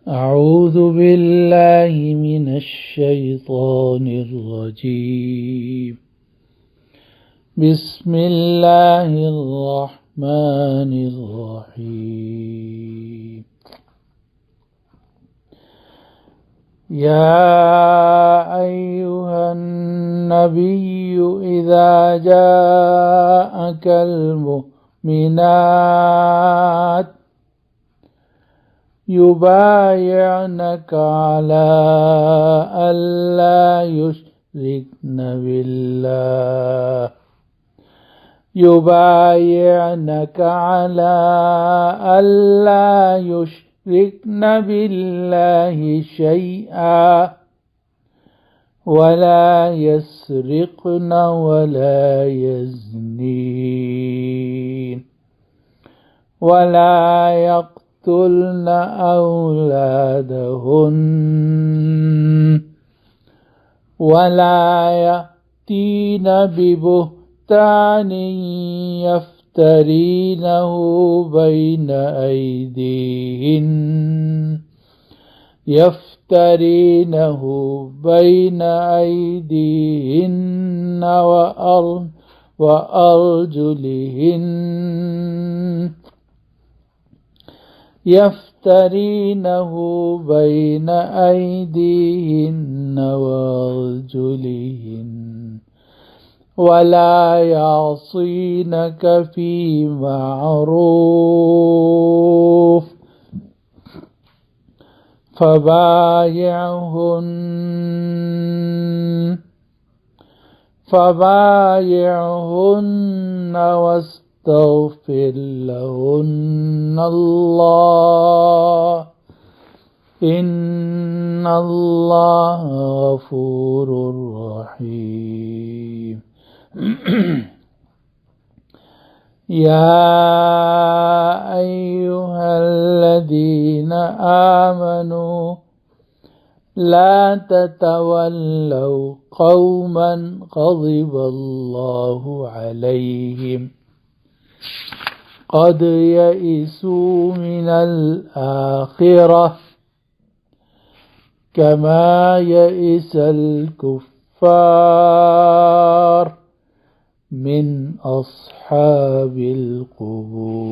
أعوذ بالله من الشيطان الرجيم. بسم الله الرحمن الرحيم. يا أيها النبي إذا جاءك المؤمنات يبايعنك على ألا يشركن بالله يبايعنك على ألا يشركن بالله شيئا ولا يسرقن ولا يزنين ولا يقتلن أولادهن ولا يأتين ببهتان يفترينه بين أيديهن وأرجلهن يفترينه بين أيديهن وأرجلهن ولا يعصينك في معروف فبايعهن واستغفر لهن الله إن الله غفور رحيم. يا أيها الذين آمنوا لا تتولوا قوما غضب الله عليهم قد يئسوا من الآخرة كما يئس الكفار من أصحاب القبور.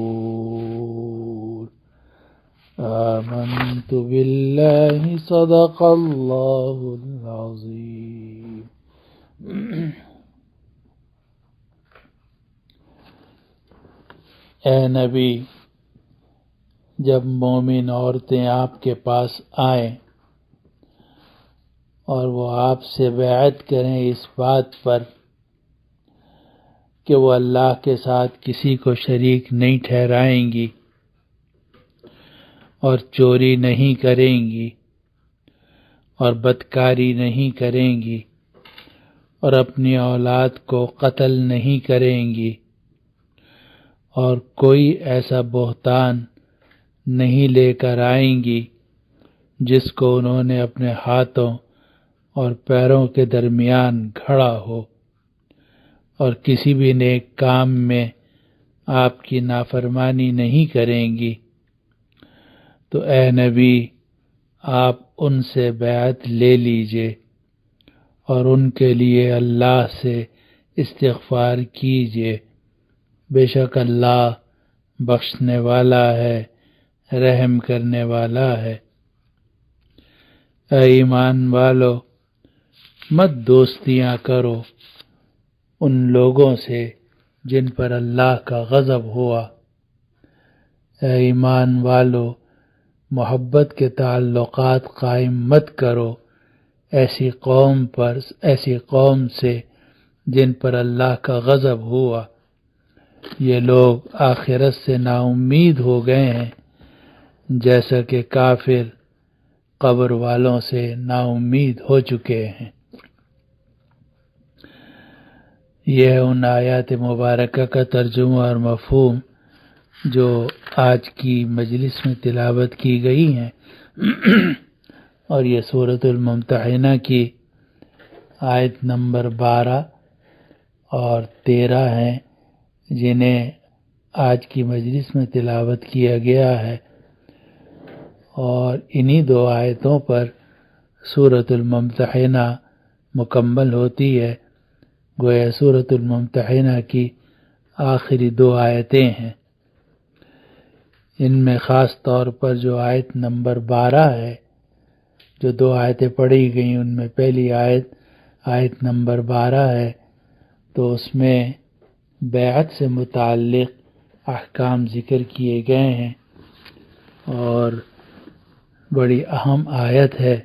آمنت بالله صدق الله العظيم. اے نبی، جب مومن عورتیں آپ کے پاس آئیں اور وہ آپ سے بیعت کریں اس بات پر کہ وہ اللہ کے ساتھ کسی کو شریک نہیں ٹھہرائیں گی اور چوری نہیں کریں گی اور بدکاری نہیں کریں گی اور اپنی اولاد کو قتل نہیں کریں گی اور کوئی ایسا بہتان نہیں لے کر آئیں گی جس کو انہوں نے اپنے ہاتھوں اور پیروں کے درمیان گھڑا ہو، اور کسی بھی نیک کام میں آپ کی نافرمانی نہیں کریں گی، تو اے نبی آپ ان سے بیعت لے لیجئے اور ان کے لیے اللہ سے استغفار کیجئے، بے شک اللہ بخشنے والا ہے، رحم کرنے والا ہے۔ اے ایمان والو، مت دوستیاں کرو ان لوگوں سے جن پر اللہ کا غضب ہوا۔ اے ایمان والو، محبت کے تعلقات قائم مت کرو ایسی قوم سے جن پر اللہ کا غضب ہوا۔ یہ لوگ آخرت سے نا امید ہو گئے ہیں، جیسا کہ کافر قبر والوں سے نا امید ہو چکے ہیں۔ یہ ہے ان آیات مبارکہ کا ترجمہ اور مفہوم جو آج کی مجلس میں تلاوت کی گئی ہیں، اور یہ سورۃ الممتحنہ کی آیت نمبر 12 اور 13 ہیں جنہیں آج کی مجلس میں تلاوت کیا گیا ہے، اور انہی 2 آیتوں پر سورۃ الممتحنہ مکمل ہوتی ہے۔ گویا سورۃ الممتحنہ کی آخری 2 آیتیں ہیں۔ ان میں خاص طور پر جو آیت نمبر 12 ہے، جو 2 آیتیں پڑھی گئیں ان میں پہلی آیت نمبر 12 ہے، تو اس میں بیعت سے متعلق احکام ذکر کیے گئے ہیں اور بڑی اہم آیت ہے۔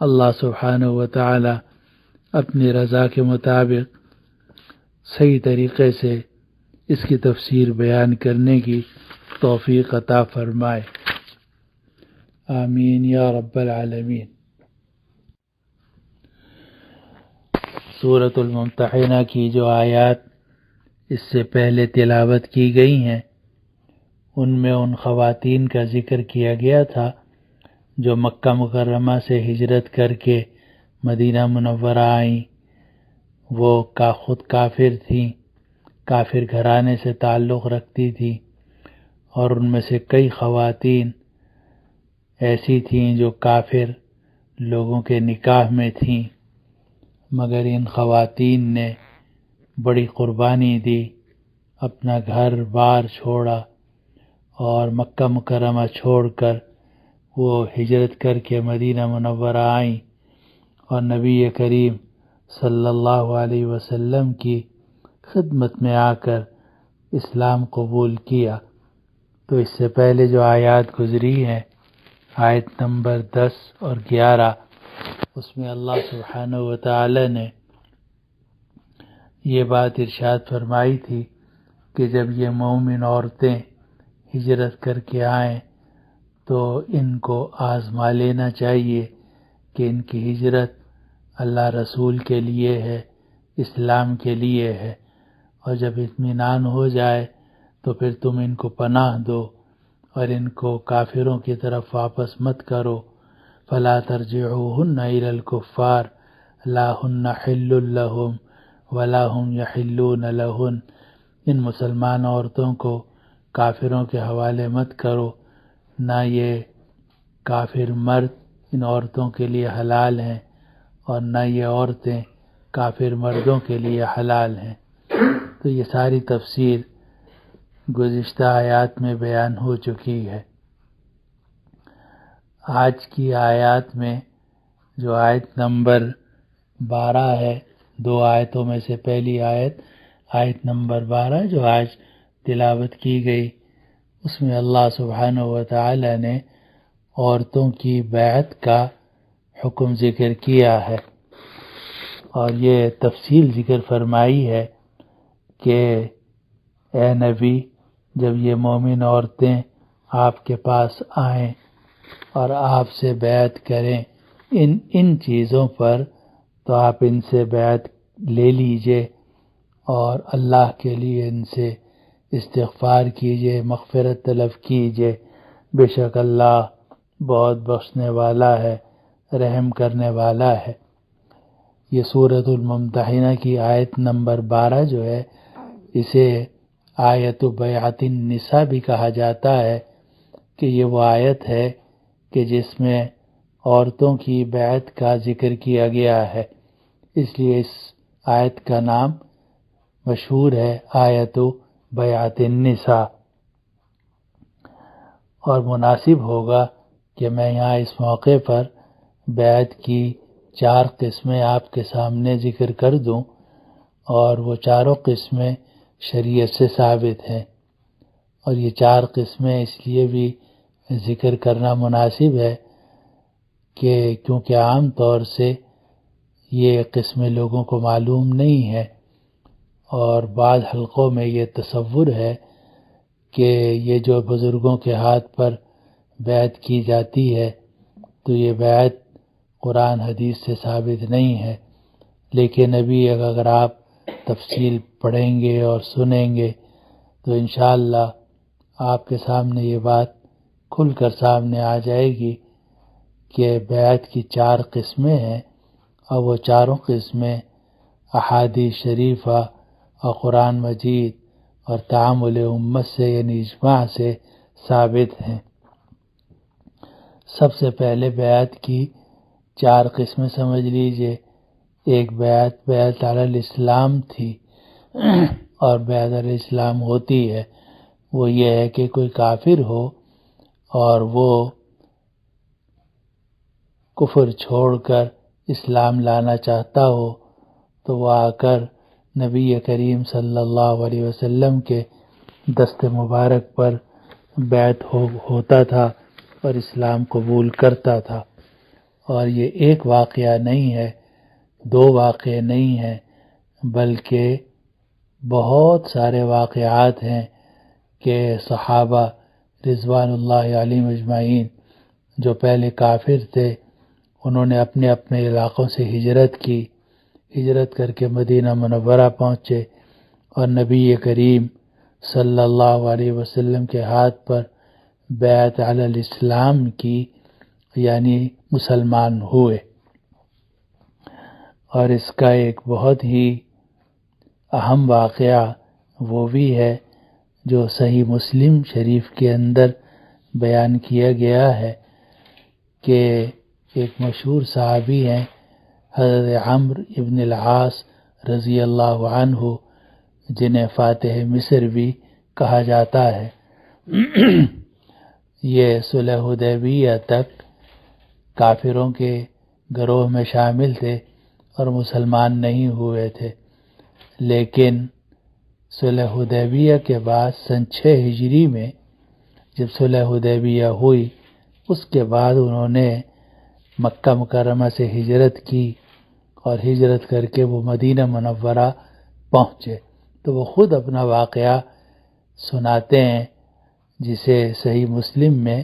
اللہ سبحانہ و تعالی اپنی رضا کے مطابق صحیح طریقے سے اس کی تفسیر بیان کرنے کی توفیق عطا فرمائے، آمین یا رب العالمین۔ سورۃ الممتحنہ کی جو آیات اس سے پہلے تلاوت کی گئی ہیں، ان میں ان خواتین کا ذکر کیا گیا تھا جو مکہ مکرمہ سے ہجرت کر کے مدینہ منورہ آئیں۔ وہ خود کافر تھیں، کافر گھرانے سے تعلق رکھتی تھیں، اور ان میں سے کئی خواتین ایسی تھیں جو کافر لوگوں کے نکاح میں تھیں، مگر ان خواتین نے بڑی قربانی دی، اپنا گھر بار چھوڑا اور مکہ مکرمہ چھوڑ کر وہ ہجرت کر کے مدینہ منورہ آئیں اور نبی کریم صلی اللہ علیہ وسلم کی خدمت میں آ کر اسلام قبول کیا۔ تو اس سے پہلے جو آیات گزری ہیں، آیت نمبر 10 اور 11، اس میں اللہ سبحانہ و تعالی نے یہ بات ارشاد فرمائی تھی کہ جب یہ مومن عورتیں ہجرت کر کے آئیں تو ان کو آزما لینا چاہیے کہ ان کی ہجرت اللہ رسول کے لیے ہے، اسلام کے لیے ہے، اور جب اطمینان ہو جائے تو پھر تم ان کو پناہ دو اور ان کو کافروں کی طرف واپس مت کرو۔ فلا ترجعوہن الی الکفار لا ہن حل لہم ولا ہم یحلون لہن، ان مسلمان عورتوں کو کافروں کے حوالے مت کرو، نہ یہ کافر مرد ان عورتوں کے لیے حلال ہیں اور نہ یہ عورتیں کافر مردوں کے لیے حلال ہیں۔ تو یہ ساری تفسیر گزشتہ آیات میں بیان ہو چکی ہے۔ آج کی آیات میں جو آیت نمبر 12 ہے، 2 آیتوں میں سے پہلی آیت نمبر 12 جو آج تلاوت کی گئی، اس میں اللہ سبحانہ و تعالی نے عورتوں کی بیعت کا حکم ذکر کیا ہے، اور یہ تفصیل ذکر فرمائی ہے کہ اے نبی، جب یہ مومن عورتیں آپ کے پاس آئیں اور آپ سے بیعت کریں ان چیزوں پر، تو آپ ان سے بیعت لے لیجئے اور اللہ کے لیے ان سے استغفار کیجئے، مغفرت طلب کیجئے، بے شک اللہ بہت بخشنے والا ہے، رحم کرنے والا ہے۔ یہ سورۃ الممتحنہ کی آیت نمبر 12 جو ہے، اسے آیت بیعت النساء بھی کہا جاتا ہے کہ یہ وہ آیت ہے کہ جس میں عورتوں کی بیعت کا ذکر کیا گیا ہے، اس لیے اس آیت کا نام مشہور ہے آیت بیعت النساء۔ اور مناسب ہوگا کہ میں یہاں اس موقع پر بیعت کی 4 قسمیں آپ کے سامنے ذکر کر دوں، اور وہ چاروں قسمیں شریعت سے ثابت ہیں، اور یہ 4 قسمیں اس لیے بھی ذکر کرنا مناسب ہے کہ کیونکہ عام طور سے یہ قسمیں لوگوں کو معلوم نہیں ہے، اور بعض حلقوں میں یہ تصور ہے کہ یہ جو بزرگوں کے ہاتھ پر بیعت کی جاتی ہے تو یہ بیعت قرآن حدیث سے ثابت نہیں ہے، لیکن ابھی اگر آپ تفصیل پڑھیں گے اور سنیں گے تو انشاءاللہ آپ کے سامنے یہ بات کھل کر سامنے آ جائے گی کہ بیعت کی 4 قسمیں ہیں، اور وہ چاروں قسمیں احادیث شریفہ اور قرآن مجید اور تعامل امت سے یعنی اجماع سے ثابت ہیں۔ سب سے پہلے بیعت کی 4 قسمیں سمجھ لیجئے۔ ایک بیعت علی الاسلام تھی، اور بیعت علی الاسلام ہوتی ہے وہ یہ ہے کہ کوئی کافر ہو اور وہ کفر چھوڑ کر اسلام لانا چاہتا ہو تو وہ آ کر نبی کریم صلی اللہ علیہ وسلم کے دست مبارک پر بیعت ہوتا تھا اور اسلام قبول کرتا تھا۔ اور یہ ایک واقعہ نہیں ہے، 2 واقعے نہیں ہیں، بلکہ بہت سارے واقعات ہیں کہ صحابہ رضوان اللہ علیہم اجمعین جو پہلے کافر تھے انہوں نے اپنے اپنے علاقوں سے ہجرت کی، ہجرت کر کے مدینہ منورہ پہنچے اور نبی کریم صلی اللہ علیہ وسلم کے ہاتھ پر بیعت علی الاسلام کی، یعنی مسلمان ہوئے۔ اور اس کا ایک بہت ہی اہم واقعہ وہ بھی ہے جو صحیح مسلم شریف کے اندر بیان کیا گیا ہے کہ ایک مشہور صحابی ہیں حضرت عمرو ابن العاص رضی اللہ عنہ، جنہیں فاتح مصر بھی کہا جاتا ہے۔ یہ صلح حدیبیہ تک کافروں کے گروہ میں شامل تھے اور مسلمان نہیں ہوئے تھے، لیکن صلح حدیبیہ کے بعد سن 6 ہجری میں جب صلح حدیبیہ ہوئی اس کے بعد انہوں نے مکہ مکرمہ سے ہجرت کی، اور ہجرت کر کے وہ مدینہ منورہ پہنچے۔ تو وہ خود اپنا واقعہ سناتے ہیں جسے صحیح مسلم میں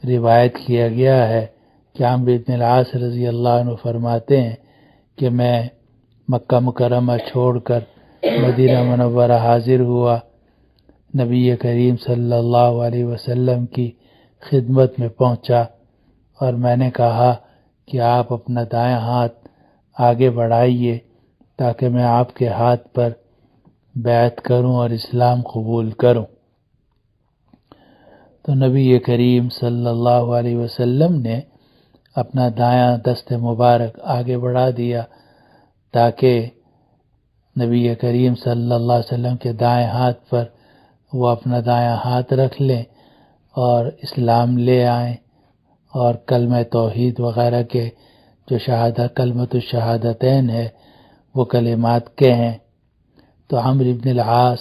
روایت کیا گیا ہے کہ عمرو بن العاص رضی اللہ عنہ فرماتے ہیں کہ میں مکہ مکرمہ چھوڑ کر مدینہ منورہ حاضر ہوا، نبی کریم صلی اللہ علیہ وسلم کی خدمت میں پہنچا اور میں نے کہا کہ آپ اپنا دائیں ہاتھ آگے بڑھائیے تاکہ میں آپ کے ہاتھ پر بیعت کروں اور اسلام قبول کروں۔ تو نبی کریم صلی اللہ علیہ وسلم نے اپنا دایاں دست مبارک آگے بڑھا دیا تاکہ نبی کریم صلی اللہ علیہ وسلم کے دائیں ہاتھ پر وہ اپنا دایاں ہاتھ رکھ لیں اور اسلام لے آئیں اور کلمہ توحید وغیرہ کے جو کلمۃ الشہادتین ہے وہ کلمات کہیں۔ تو عمرو بن العاص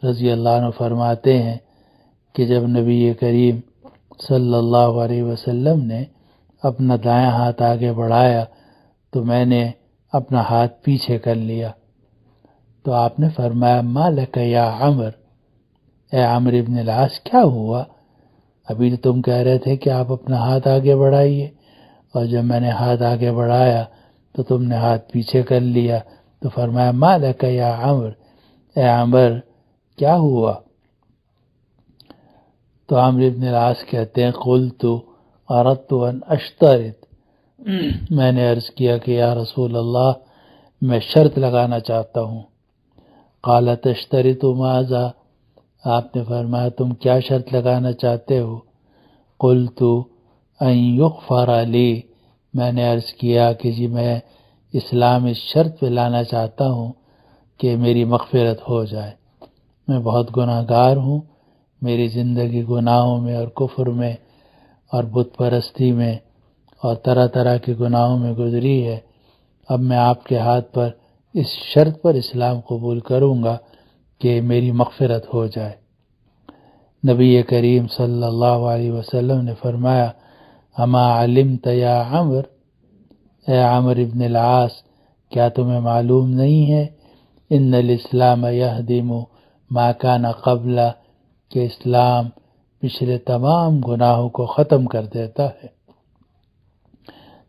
رضی اللہ عنہ فرماتے ہیں کہ جب نبی کریم صلی اللہ علیہ وسلم نے اپنا دایاں ہاتھ آگے بڑھایا تو میں نے اپنا ہاتھ پیچھے کر لیا، تو آپ نے فرمایا ما لک یا عمر، اے عمرو بن العاص کیا ہوا؟ ابھی تو تم کہہ رہے تھے کہ آپ اپنا ہاتھ آگے بڑھائیے، اور جب میں نے ہاتھ آگے بڑھایا تو تم نے ہاتھ پیچھے کر لیا۔ تو فرمایا ما لک یا عمر، اے عمر کیا ہوا؟ تو عمرو بن العاص کہتے ہیں قلت اردت ان اشترط، میں نے عرض کیا کہ یا رسول اللہ میں شرط لگانا چاہتا ہوں۔ قال تشترط ماذا، آپ نے فرمایا تم کیا شرط لگانا چاہتے ہو؟ قلت ان یغفر لی، میں نے عرض کیا کہ جی میں اسلام اس شرط پہ لانا چاہتا ہوں کہ میری مغفرت ہو جائے، میں بہت گناہ گار ہوں، میری زندگی گناہوں میں اور کفر میں اور بت پرستی میں اور طرح طرح کے گناہوں میں گزری ہے، اب میں آپ کے ہاتھ پر اس شرط پر اسلام قبول کروں گا کہ میری مغفرت ہو جائے۔ نبی کریم صلی اللہ علیہ وسلم نے فرمایا اما علمت یا عمر، اے عمر ابن العاص کیا تمہیں معلوم نہیں ہے ان الاسلام یہدم ما کان قبل، کہ اسلام پچھلے تمام گناہوں کو ختم کر دیتا ہے۔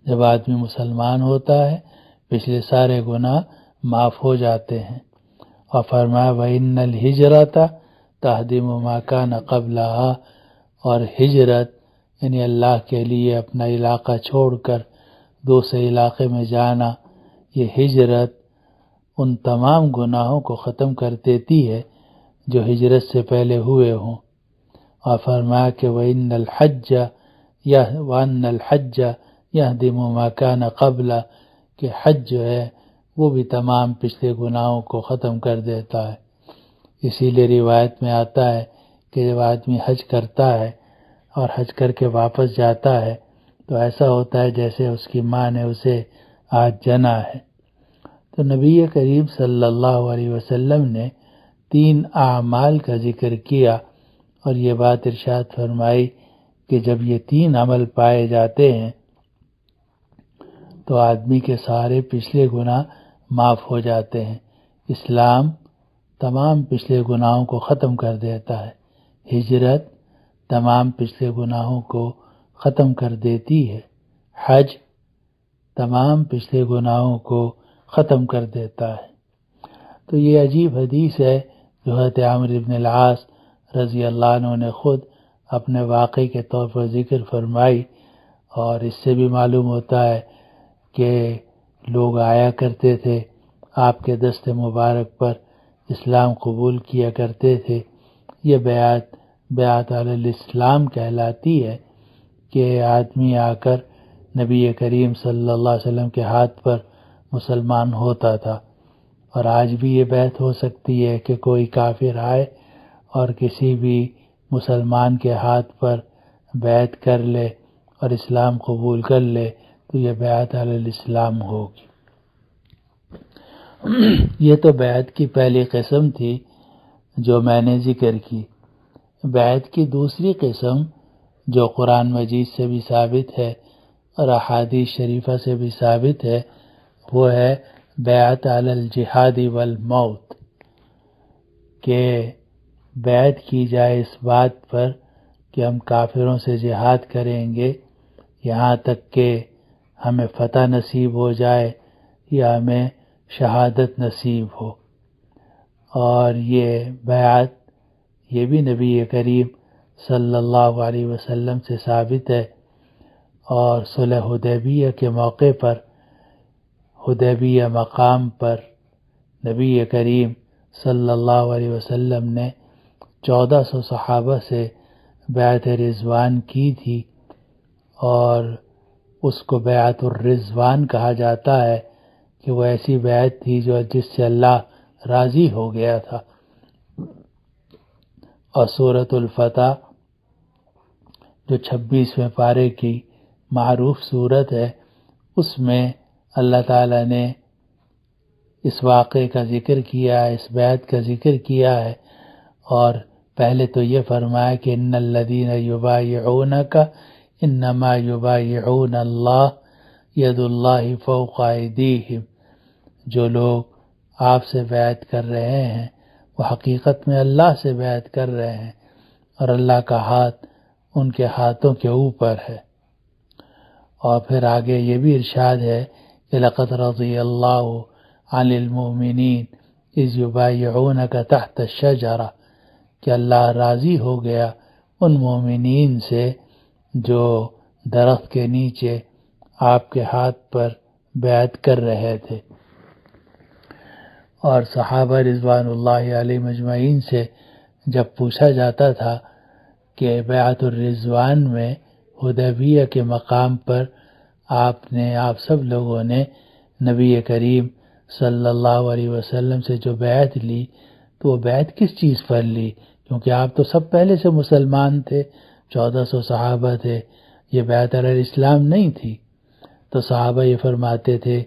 جب آدمی مسلمان ہوتا ہے پچھلے سارے گناہ معاف ہو جاتے ہیں۔ اور فرمایا وَإِنَّ الْهِجْرَةَ تَهْدِمُ مَا كَانَ قَبْلَهَا، اور ہجرت یعنی اللہ کے لیے اپنا علاقہ چھوڑ کر دوسرے علاقے میں جانا، یہ ہجرت ان تمام گناہوں کو ختم کر دیتی ہے جو ہجرت سے پہلے ہوئے ہوں۔ اور فرمایا کہ وَإِنَّ الْحَجَّ وَأَنَّ الْحَجَّ يَهْدِمُ مَا كَانَ قَبْلَ، کہ حج جو ہے وہ بھی تمام پچھلے گناہوں کو ختم کر دیتا ہے۔ اسی لیے روایت میں آتا ہے کہ جب آدمی حج کرتا ہے اور حج کر کے واپس جاتا ہے تو ایسا ہوتا ہے جیسے اس کی ماں نے اسے آج جنا ہے۔ تو نبی کریم صلی اللہ علیہ وسلم نے 3 اعمال کا ذکر کیا اور یہ بات ارشاد فرمائی کہ جب یہ 3 عمل پائے جاتے ہیں تو آدمی کے سارے پچھلے گناہ معاف ہو جاتے ہیں۔ اسلام تمام پچھلے گناہوں کو ختم کر دیتا ہے، ہجرت تمام پچھلے گناہوں کو ختم کر دیتی ہے، حج تمام پچھلے گناہوں کو ختم کر دیتا ہے۔ تو یہ عجیب حدیث ہے جو حضرت عمرو بن العاص رضی اللہ عنہ نے خود اپنے واقعے کے طور پر ذکر فرمائی، اور اس سے بھی معلوم ہوتا ہے کہ لوگ آیا کرتے تھے آپ کے دست مبارک پر، اسلام قبول کیا کرتے تھے۔ یہ بیعت علی الاسلام کہلاتی ہے کہ آدمی آ کر نبی کریم صلی اللہ علیہ وسلم کے ہاتھ پر مسلمان ہوتا تھا، اور آج بھی یہ بیعت ہو سکتی ہے کہ کوئی کافر آئے اور کسی بھی مسلمان کے ہاتھ پر بیعت کر لے اور اسلام قبول کر لے تو یہ بیعت علی الاسلام ہوگی۔ یہ تو بیعت کی پہلی قسم تھی جو میں نے ذکر کی۔ بیعت کی دوسری قسم جو قرآن مجید سے بھی ثابت ہے اور احادیث شریفہ سے بھی ثابت ہے وہ ہے بیعت علی الجہاد والموت، کہ بیعت کی جائے اس بات پر کہ ہم کافروں سے جہاد کریں گے یہاں تک کہ ہمیں فتح نصیب ہو جائے یا ہمیں شہادت نصیب ہو۔ اور یہ بیعت یہ بھی نبی کریم صلی اللہ علیہ وسلم سے ثابت ہے، اور صلح حدیبیہ کے موقع پر حدیبیہ مقام پر نبی کریم صلی اللہ علیہ وسلم نے 1400 صحابہ سے بیعت رضوان کی تھی، اور اس کو بیعت الرضوان کہا جاتا ہے کہ وہ ایسی بیعت تھی جس سے اللہ راضی ہو گیا تھا۔ اور سورۃ الفتح جو 26ویں پارے کی معروف سورت ہے، اس میں اللہ تعالیٰ نے اس واقعے کا ذکر کیا ہے، اس بیعت کا ذکر کیا ہے، اور پہلے تو یہ فرمایا کہ ان الذین یبایعونک انما یبایعون اللہ ید اللہ فوق ایدیہم، جو لوگ آپ سے بیعت کر رہے ہیں وہ حقیقت میں اللہ سے بیعت کر رہے ہیں، اور اللہ کا ہاتھ ان کے ہاتھوں کے اوپر ہے۔ اور پھر آگے یہ بھی ارشاد ہے کہ لقد رضی اللہ عن المؤمنین اذ یبایعونک تحت الشجرہ، کہ اللہ راضی ہو گیا ان مومنین سے جو درخت کے نیچے آپ کے ہاتھ پر بیعت کر رہے تھے۔ اور صحابہ رضوان اللہ علیہ مجمعین سے جب پوچھا جاتا تھا کہ بیعت الرضوان میں حدیبیہ کے مقام پر آپ سب لوگوں نے نبی کریم صلی اللہ علیہ وسلم سے جو بیعت لی تو وہ بیعت کس چیز پر لی، کیونکہ آپ تو سب پہلے سے مسلمان تھے، 1400 صحابہ تھے، یہ بیعت علی الاسلام نہیں تھی۔ تو صحابہ یہ فرماتے تھے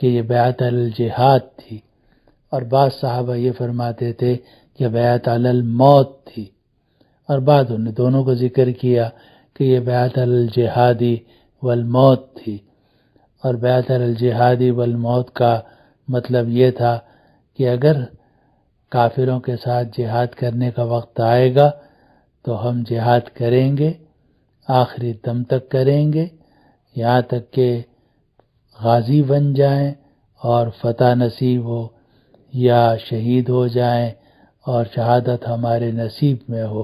کہ یہ بیعت علی الجہاد تھی، اور بعض صحابہ یہ فرماتے تھے کہ بیعت علی الموت تھی، اور بعد نے دونوں کو ذکر کیا کہ یہ بیعت علی الجہادی والموت تھی۔ اور بیعت علی الجہادی والموت کا مطلب یہ تھا کہ اگر کافروں کے ساتھ جہاد کرنے کا وقت آئے گا تو ہم جہاد کریں گے، آخری دم تک کریں گے، یہاں تک کہ غازی بن جائیں اور فتح نصیب ہو، یا شہید ہو جائیں اور شہادت ہمارے نصیب میں ہو۔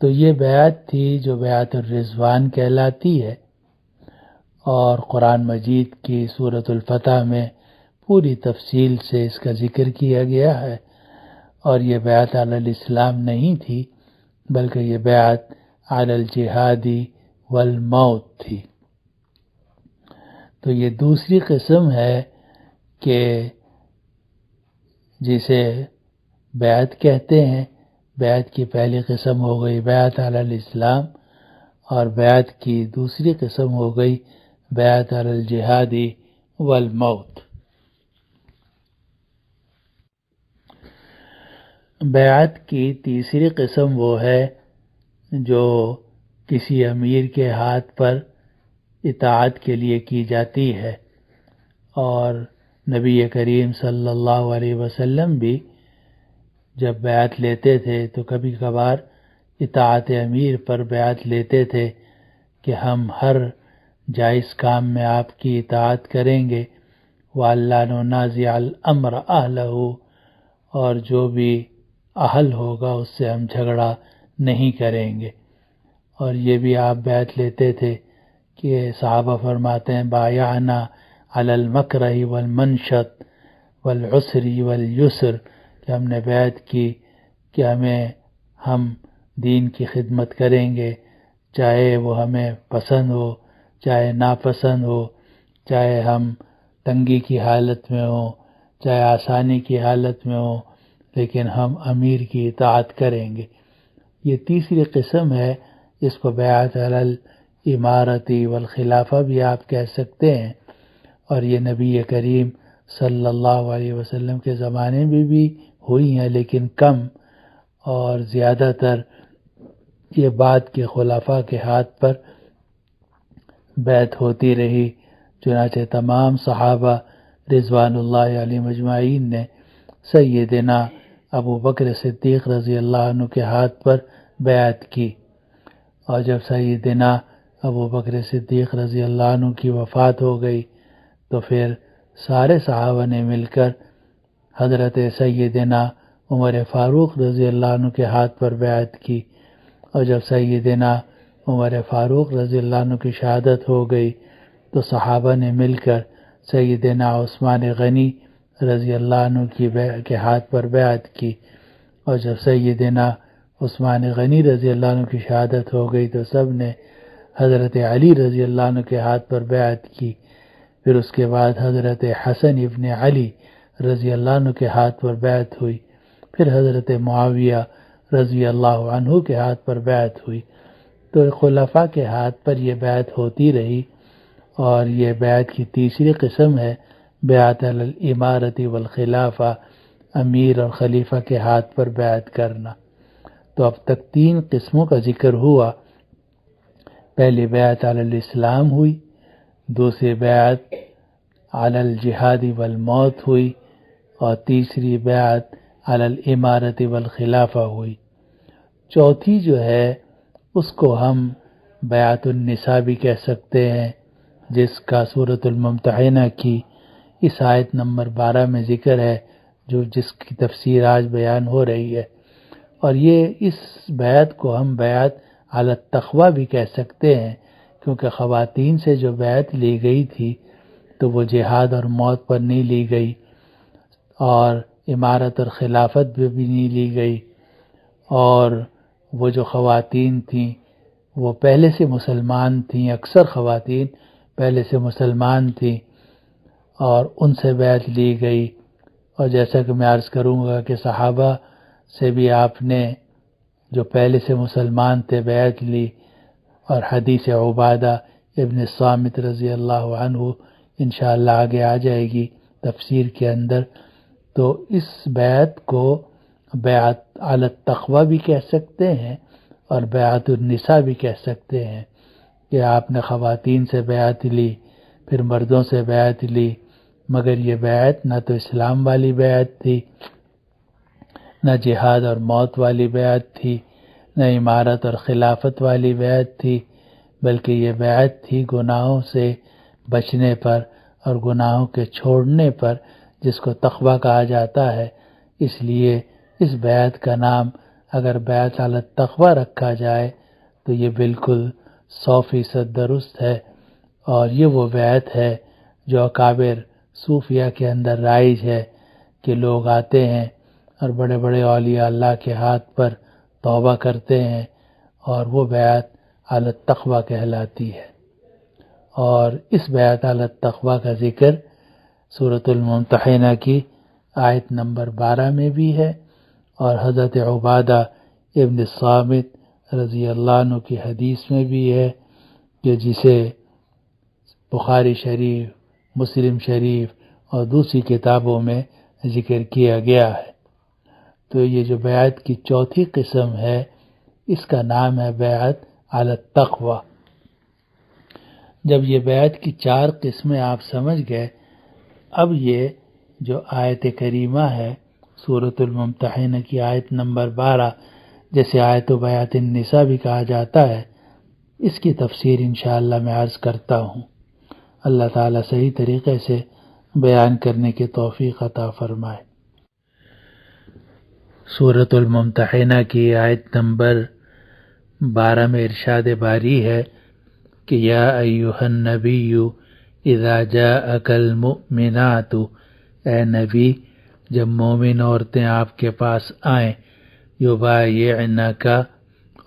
تو یہ بیعت تھی جو بیعت الرضوان کہلاتی ہے، اور قرآن مجید کی سورۃ الفتح میں پوری تفصیل سے اس کا ذکر کیا گیا ہے۔ اور یہ بیعت علی الاسلام نہیں تھی، بلکہ یہ بیعت علی الجہادی والموت تھی۔ تو یہ دوسری قسم ہے کہ جسے بیعت کہتے ہیں۔ بیعت کی پہلی قسم ہو گئی بیعت علی الاسلام، اور بیعت کی دوسری قسم ہو گئی بیعت علی الجہاد والموت۔ بیعت کی تیسری قسم وہ ہے جو کسی امیر کے ہاتھ پر اطاعت کے لیے کی جاتی ہے، اور نبی کریم صلی اللہ علیہ وسلم بھی جب بیعت لیتے تھے تو کبھی کبھار اطاعت امیر پر بیعت لیتے تھے کہ ہم ہر جائز کام میں آپ کی اطاعت کریں گے، وَأَلَّا نُنَازِعَ الْأَمْرَ أَهْلَهُ، اور جو بھی اہل ہوگا اس سے ہم جھگڑا نہیں کریں گے۔ اور یہ بھی آپ بیعت لیتے تھے کہ صحابہ فرماتے ہیں بایعنا علی المکرہ والمنشط والعسر والیسر، کہ ہم نے بیعت کی کہ ہم دین کی خدمت کریں گے، چاہے وہ ہمیں پسند ہو چاہے ناپسند ہو، چاہے ہم تنگی کی حالت میں ہوں چاہے آسانی کی حالت میں ہوں، لیکن ہم امیر کی اطاعت کریں گے۔ یہ تیسری قسم ہے، اس کو بیعت علی الامارتی والخلافہ بھی آپ کہہ سکتے ہیں، اور یہ نبی کریم صلی اللہ علیہ وسلم کے زمانے میں بھی ہوئی ہیں لیکن کم، اور زیادہ تر یہ بعد کے خلفاء کے ہاتھ پر بیعت ہوتی رہی۔ چنانچہ تمام صحابہ رضوان اللہ علیہم اجمعین نے سیدنا ابو بکر صدیق رضی اللہ عنہ کے ہاتھ پر بیعت کی، اور جب سیدنا ابو بکر صدیق رضی اللہ عنہ کی وفات ہو گئی تو پھر سارے صحابہ نے مل کر حضرت سیدنا عمر فاروق رضی اللہ عنہ کے ہاتھ پر بیعت کی، اور جب سیدنا عمر فاروق رضی اللہ عنہ کی شہادت ہو گئی تو صحابہ نے مل کر سیدنا عثمان غنی رضی اللہ عنہ کے ہاتھ پر بیعت کی، اور جب سیدنا عثمان غنی رضی اللہ عنہ کی شہادت ہو گئی تو سب نے حضرت علی رضی اللہ عنہ کے ہاتھ پر بیعت کی۔ پھر اس کے بعد حضرت حسن ابن علی رضی اللہ عنہ کے ہاتھ پر بیعت ہوئی، پھر حضرت معاویہ رضی اللہ عنہ کے ہاتھ پر بیعت ہوئی۔ تو خلفاء کے ہاتھ پر یہ بیعت ہوتی رہی، اور یہ بیعت کی تیسری قسم ہے بیعت علی الامارتی والخلافہ، امیر اور خلیفہ کے ہاتھ پر بیعت کرنا۔ تو اب تک 3 قسموں کا ذکر ہوا۔ پہلی بیعت علی الاسلام ہوئی، دوسری بیعت علی الجہاد والموت ہوئی، اور تیسری بیعت علی الامارت والخلافہ ہوئی۔ چوتھی جو ہے اس کو ہم بیعت النساء بھی کہہ سکتے ہیں، جس کا سورۃ الممتحنہ کی اس آیت نمبر 12 میں ذکر ہے، جس کی تفسیر آج بیان ہو رہی ہے۔ اور یہ اس بیعت کو ہم بیعت علی التقوی بھی کہہ سکتے ہیں، کیونکہ خواتین سے جو بیعت لی گئی تھی تو وہ جہاد اور موت پر نہیں لی گئی، اور امارت اور خلافت بھی نہیں لی گئی، اور وہ جو خواتین تھیں وہ پہلے سے مسلمان تھیں، اکثر خواتین پہلے سے مسلمان تھیں اور ان سے بیعت لی گئی۔ اور جیسا کہ میں عرض کروں گا کہ صحابہ سے بھی آپ نے جو پہلے سے مسلمان تھے بیعت لی، اور حدیث عبادہ ابن الصامت رضی اللہ عنہ انشاءاللہ آگے آ جائے گی تفسیر کے اندر۔ تو اس بیعت کو بیعت علی التقوی بھی کہہ سکتے ہیں اور بیعت النساء بھی کہہ سکتے ہیں، کہ آپ نے خواتین سے بیعت لی، پھر مردوں سے بیعت لی، مگر یہ بیعت نہ تو اسلام والی بیعت تھی، نہ جہاد اور موت والی بیعت تھی، نہ امارت اور خلافت والی بیعت تھی، بلکہ یہ بیعت تھی گناہوں سے بچنے پر اور گناہوں کے چھوڑنے پر، جس کو تقوی کہا جاتا ہے۔ اس لیے اس بیعت کا نام اگر بیعت علی التقوی رکھا جائے تو یہ بالکل 100% درست ہے، اور یہ وہ بیعت ہے جو اکابر صوفیہ کے اندر رائج ہے، کہ لوگ آتے ہیں اور بڑے بڑے اولیاء اللہ کے ہاتھ پر توبہ کرتے ہیں، اور وہ بیعت علی التقوی کہلاتی ہے، اور اس بیعت علی التقوی کا ذکر سورۃ الممتحنہ کی آیت نمبر 12 میں بھی ہے، اور حضرت عبادہ ابن الصامت رضی اللہ عنہ کی حدیث میں بھی ہے، کہ جسے بخاری شریف، مسلم شریف اور دوسری کتابوں میں ذکر کیا گیا ہے۔ تو یہ جو بیعت کی چوتھی قسم ہے، اس کا نام ہے بیعت علی التقوی۔ جب یہ بیعت کی 4 قسمیں آپ سمجھ گئے، اب یہ جو آیت کریمہ ہے سورۃ الممتحنہ کی آیت نمبر 12، جیسے آیت بیعت النساء بھی کہا جاتا ہے، اس کی تفسیر انشاءاللہ میں عرض کرتا ہوں۔ اللہ تعالیٰ صحیح طریقے سے بیان کرنے کی توفیق عطا فرمائے۔ سورۃ الممتحنہ کی آیت نمبر 12 میں ارشاد باری ہے کہ یا ایھا النبی اذا جاءک المؤمنات، اے نبی جب مومن عورتیں آپ کے پاس آئیں، یبایعنک،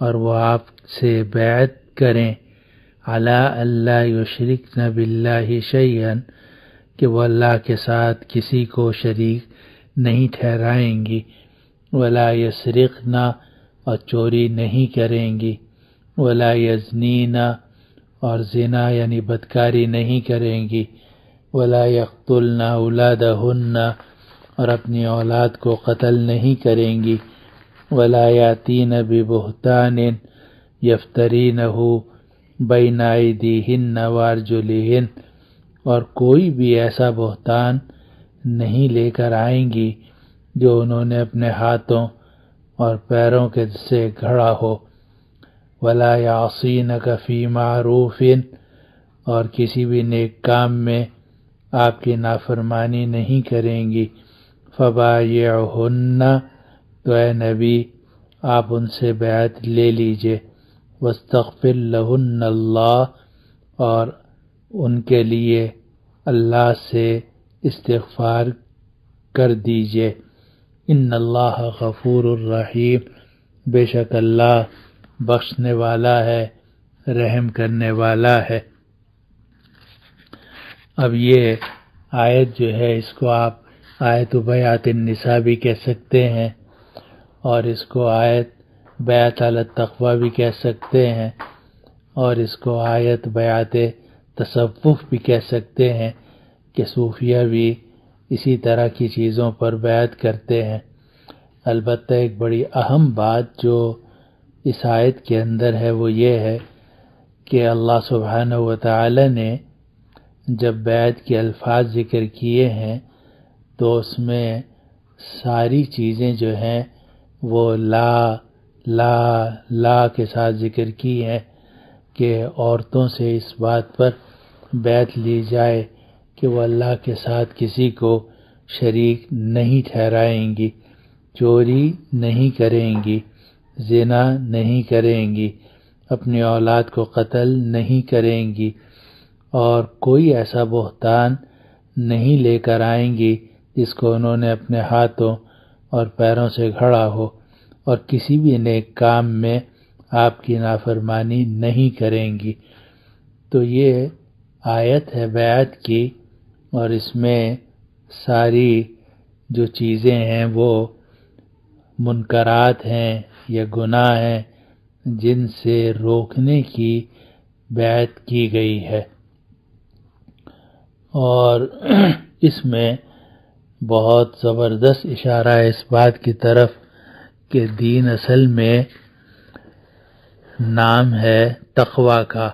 اور وہ آپ سے بیعت کریں، علی الا یشرکن باللہ شیئا، کہ وہ اللہ کے ساتھ کسی کو شریک نہیں ٹھہرائیں گی، ولا یسرقن، اور چوری نہیں کریں گی، ولا یزنین، اور زنا یعنی بدکاری نہیں کریں گی، ولا یقتلن اولادہن، اور اپنی اولاد کو قتل نہیں کریں گی، ولا یاتین ببہتان یفترینہ بین ایدیہن وارجلہن، اور کوئی بھی ایسا بہتان نہیں لے کر آئیں گی جو انہوں نے اپنے ہاتھوں اور پیروں کے سے گھڑا ہو، ولا یعصینک فی معروف، اور کسی بھی نیک کام میں آپ کی نافرمانی نہیں کریں گی، فبایعہن، تو اے نبی آپ ان سے بیعت لے لیجئے، واستغفر لہن اللہ، اور ان کے لیے اللہ سے استغفار کر دیجئے، ان اللہ غفور الرحیم، بے شک اللہ بخشنے والا ہے، رحم کرنے والا ہے۔ اب یہ آیت جو ہے اس کو آپ آیت بیعت النساء بھی کہہ سکتے ہیں، اور اس کو آیت بیعت علی التقوی بھی کہہ سکتے ہیں، اور اس کو آیت بیعت تصوف بھی کہہ سکتے ہیں، کہ صوفیہ بھی اسی طرح کی چیزوں پر بیعت کرتے ہیں۔ البتہ ایک بڑی اہم بات جو اس آیت کے اندر ہے وہ یہ ہے کہ اللہ سبحانہ و تعالی نے جب بیعت کے الفاظ ذکر کیے ہیں تو اس میں ساری چیزیں جو ہیں وہ لا لا لا کے ساتھ ذکر کی ہیں، کہ عورتوں سے اس بات پر بیعت لی جائے کہ وہ اللہ کے ساتھ کسی کو شریک نہیں ٹھہرائیں گی، چوری نہیں کریں گی، زنا نہیں کریں گی، اپنی اولاد کو قتل نہیں کریں گی، اور کوئی ایسا بہتان نہیں لے کر آئیں گی جس کو انہوں نے اپنے ہاتھوں اور پیروں سے گھڑا ہو، اور کسی بھی نیک کام میں آپ کی نافرمانی نہیں کریں گی۔ تو یہ آیت ہے بیعت کی، اور اس میں ساری جو چیزیں ہیں وہ منکرات ہیں یا گناہ ہیں جن سے روکنے کی بیعت کی گئی ہے، اور اس میں بہت زبردست اشارہ ہے اس بات کی طرف کہ دین اصل میں نام ہے تقوی کا،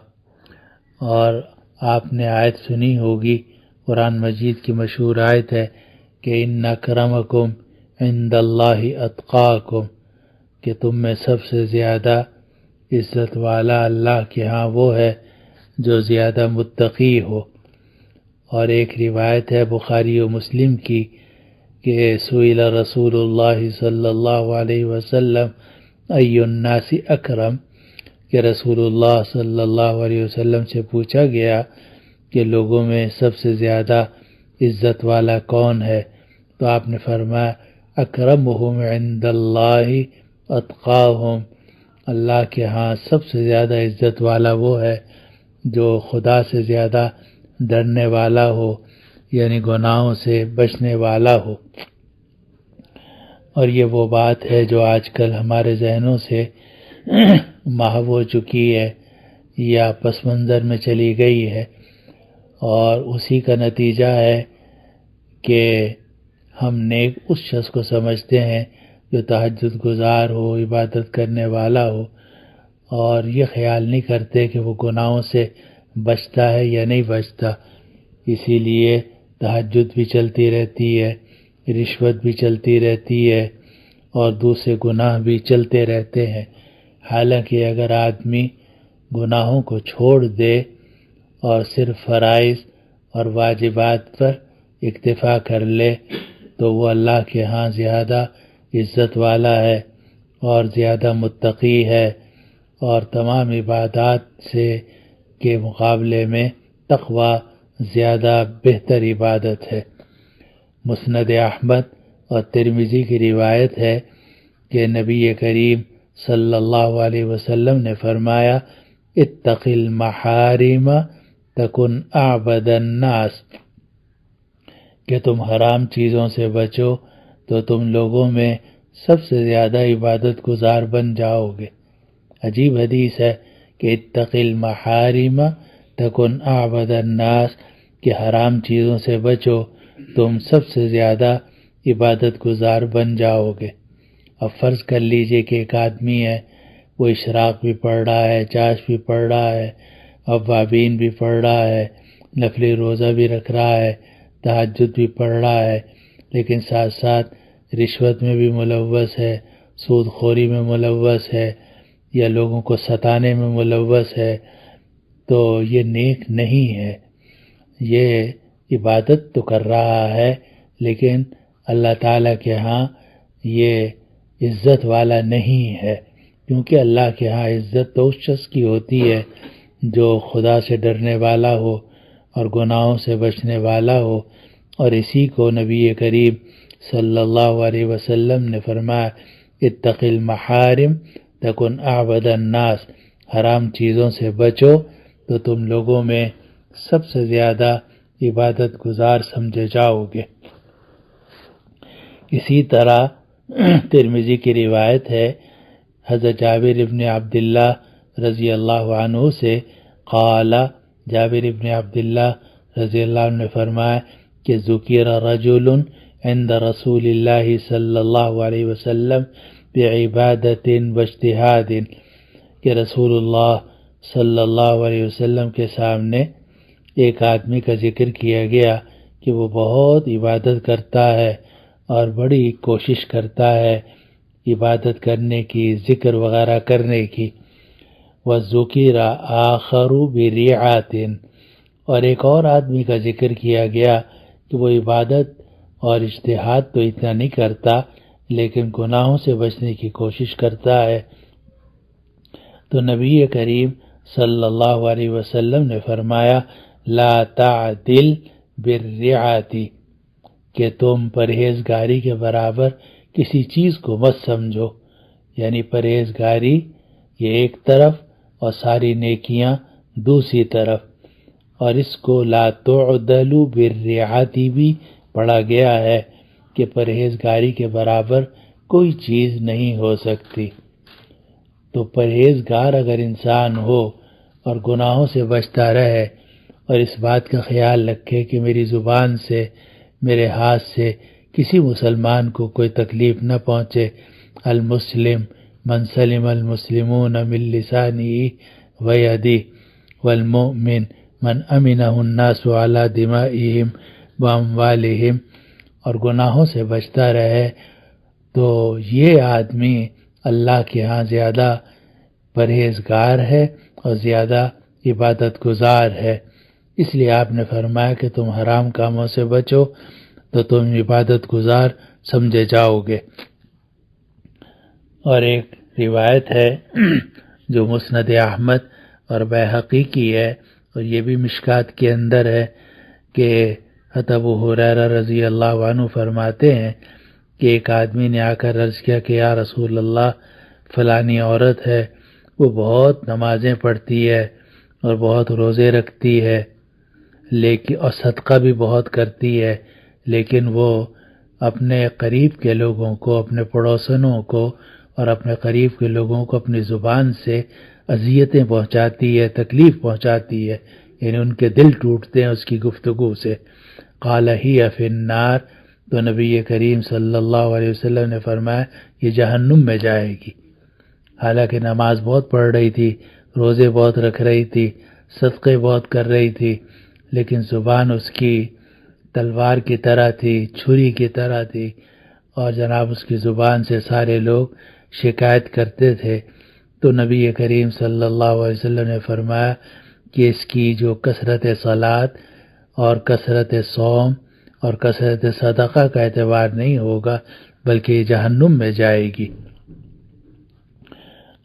اور آپ نے آیت سنی ہوگی، قرآن مجید کی مشہور آیت ہے کہ ان اکرمکم عند اللہ اتقاکم، کہ تم میں سب سے زیادہ عزت والا اللہ کے ہاں وہ ہے جو زیادہ متقی ہو۔ اور ایک روایت ہے بخاری و مسلم کی کہ سئل رسول اللہ صلی اللہ علیہ وسلم ای الناس اکرم، کہ رسول اللہ صلی اللہ علیہ وسلم سے پوچھا گیا کہ لوگوں میں سب سے زیادہ عزت والا کون ہے، تو آپ نے فرمایا اکرمہم عند اللہ اتقاہم، اللہ کے ہاں سب سے زیادہ عزت والا وہ ہے جو خدا سے زیادہ ڈرنے والا ہو، یعنی گناہوں سے بچنے والا ہو۔ اور یہ وہ بات ہے جو آج کل ہمارے ذہنوں سے محو ہو چکی ہے یا پس منظر میں چلی گئی ہے، اور اسی کا نتیجہ ہے کہ ہم نیک اس شخص کو سمجھتے ہیں جو تہجد گزار ہو، عبادت کرنے والا ہو، اور یہ خیال نہیں کرتے کہ وہ گناہوں سے بچتا ہے یا نہیں بچتا۔ اسی لیے تہجد بھی چلتی رہتی ہے، رشوت بھی چلتی رہتی ہے، اور دوسرے گناہ بھی چلتے رہتے ہیں۔ حالانکہ اگر آدمی گناہوں کو چھوڑ دے اور صرف فرائض اور واجبات پر اکتفا کر لے تو وہ اللہ کے ہاں زیادہ عزت والا ہے اور زیادہ متقی ہے، اور تمام عبادات سے کے مقابلے میں تقوی زیادہ بہتر عبادت ہے۔ مسند احمد اور ترمذی کی روایت ہے کہ نبی کریم صلی اللہ علیہ وسلم نے فرمایا، اتق المحارم تکن اعبد الناس، کہ تم حرام چیزوں سے بچو تو تم لوگوں میں سب سے زیادہ عبادت گزار بن جاؤ گے۔ عجیب حدیث ہے کہ اتق المحارم تکن اعبد الناس، کہ حرام چیزوں سے بچو تم سب سے زیادہ عبادت گزار بن جاؤ گے۔ اب فرض کر لیجئے کہ ایک آدمی ہے، وہ اشراق بھی پڑھ رہا ہے، چاش بھی پڑھ رہا ہے، اوابین بھی پڑھ رہا ہے، نفلی روزہ بھی رکھ رہا ہے، تہجد بھی پڑھ رہا ہے، لیکن ساتھ ساتھ رشوت میں بھی ملوث ہے، سود خوری میں ملوث ہے، یا لوگوں کو ستانے میں ملوث ہے، تو یہ نیک نہیں ہے۔ یہ عبادت تو کر رہا ہے لیکن اللہ تعالیٰ کے ہاں یہ عزت والا نہیں ہے، کیونکہ اللہ کے ہاں عزت تو اس شخص کی ہوتی ہے جو خدا سے ڈرنے والا ہو اور گناہوں سے بچنے والا ہو، اور اسی کو نبی کریم صلی اللہ علیہ وسلم نے فرمایا، اتق المحارم تکن اعبد الناس، حرام چیزوں سے بچو تو تم لوگوں میں سب سے زیادہ عبادت گزار سمجھے جاؤ گے۔ اسی طرح ترمذی کی روایت ہے، حضرت جابر ابن عبداللہ رضی اللہ عنہ سے قال، جابر ابن عبداللہ رضی اللہ عنہ نے فرمایا کہ ذکر رجل عند رسول اللہ صلی اللہ علیہ وسلم بعبادت واجتہاد، کہ رسول اللہ صلی اللہ علیہ وسلم کے سامنے ایک آدمی کا ذکر کیا گیا کہ وہ بہت عبادت کرتا ہے اور بڑی کوشش کرتا ہے عبادت کرنے کی، ذکر وغیرہ کرنے کی۔ وَذُكِرَ آخَرُ بِرِعَةٍ، اور ایک اور آدمی کا ذکر کیا گیا کہ وہ عبادت اور اجتہاد تو اتنا نہیں کرتا لیکن گناہوں سے بچنے کی کوشش کرتا ہے۔ تو نبی کریم صلی اللہ علیہ وسلم نے فرمایا، لا تعدل بالرعاتی، کہ تم پرہیزگاری کے برابر کسی چیز کو مت سمجھو، یعنی پرہیزگاری یہ ایک طرف اور ساری نیکیاں دوسری طرف، اور اس کو لا تعدل بالرعاتی بھی پڑھا گیا ہے کہ پرہیزگاری کے برابر کوئی چیز نہیں ہو سکتی۔ تو پرہیزگار اگر انسان ہو اور گناہوں سے بچتا رہے اور اس بات کا خیال رکھے کہ میری زبان سے، میرے ہاتھ سے کسی مسلمان کو کوئی تکلیف نہ پہنچے، المسلم من سلم المسلمون من لسانه ویدہ والمؤمن من امنہ الناس علی دمائہم واموالہم، اور گناہوں سے بچتا رہے تو یہ آدمی اللہ کے ہاں زیادہ پرہیزگار ہے اور زیادہ عبادت گزار ہے۔ اس لیے آپ نے فرمایا کہ تم حرام کاموں سے بچو تو تم عبادت گزار سمجھے جاؤ گے۔ اور ایک روایت ہے جو مسند احمد اور بیہقی کی ہے، اور یہ بھی مشکات کے اندر ہے، کہ حضرت ابو ہریرہ رضی اللہ عنہ فرماتے ہیں کہ ایک آدمی نے آ کر عرض کیا کہ یا رسول اللہ، فلانی عورت ہے وہ بہت نمازیں پڑھتی ہے اور بہت روزے رکھتی ہے، لیکن اور صدقہ بھی بہت کرتی ہے، لیکن وہ اپنے قریب کے لوگوں کو، اپنے پڑوسنوں کو اور اپنے قریب کے لوگوں کو اپنی زبان سے اذیتیں پہنچاتی ہے، تکلیف پہنچاتی ہے، یعنی ان کے دل ٹوٹتے ہیں اس کی گفتگو سے۔ قال ہی فی النار، تو نبی کریم صلی اللہ علیہ وسلم نے فرمایا یہ جہنم میں جائے گی۔ حالانکہ نماز بہت پڑھ رہی تھی، روزے بہت رکھ رہی تھی، صدقے بہت کر رہی تھی، لیکن زبان اس کی تلوار کی طرح تھی، چھری کی طرح تھی، اور جناب اس کی زبان سے سارے لوگ شکایت کرتے تھے۔ تو نبی کریم صلی اللہ علیہ وسلم نے فرمایا کہ اس کی جو کثرت صلات اور کثرت صوم اور کثرت صدقہ کا اعتبار نہیں ہوگا، بلکہ یہ جہنم میں جائے گی۔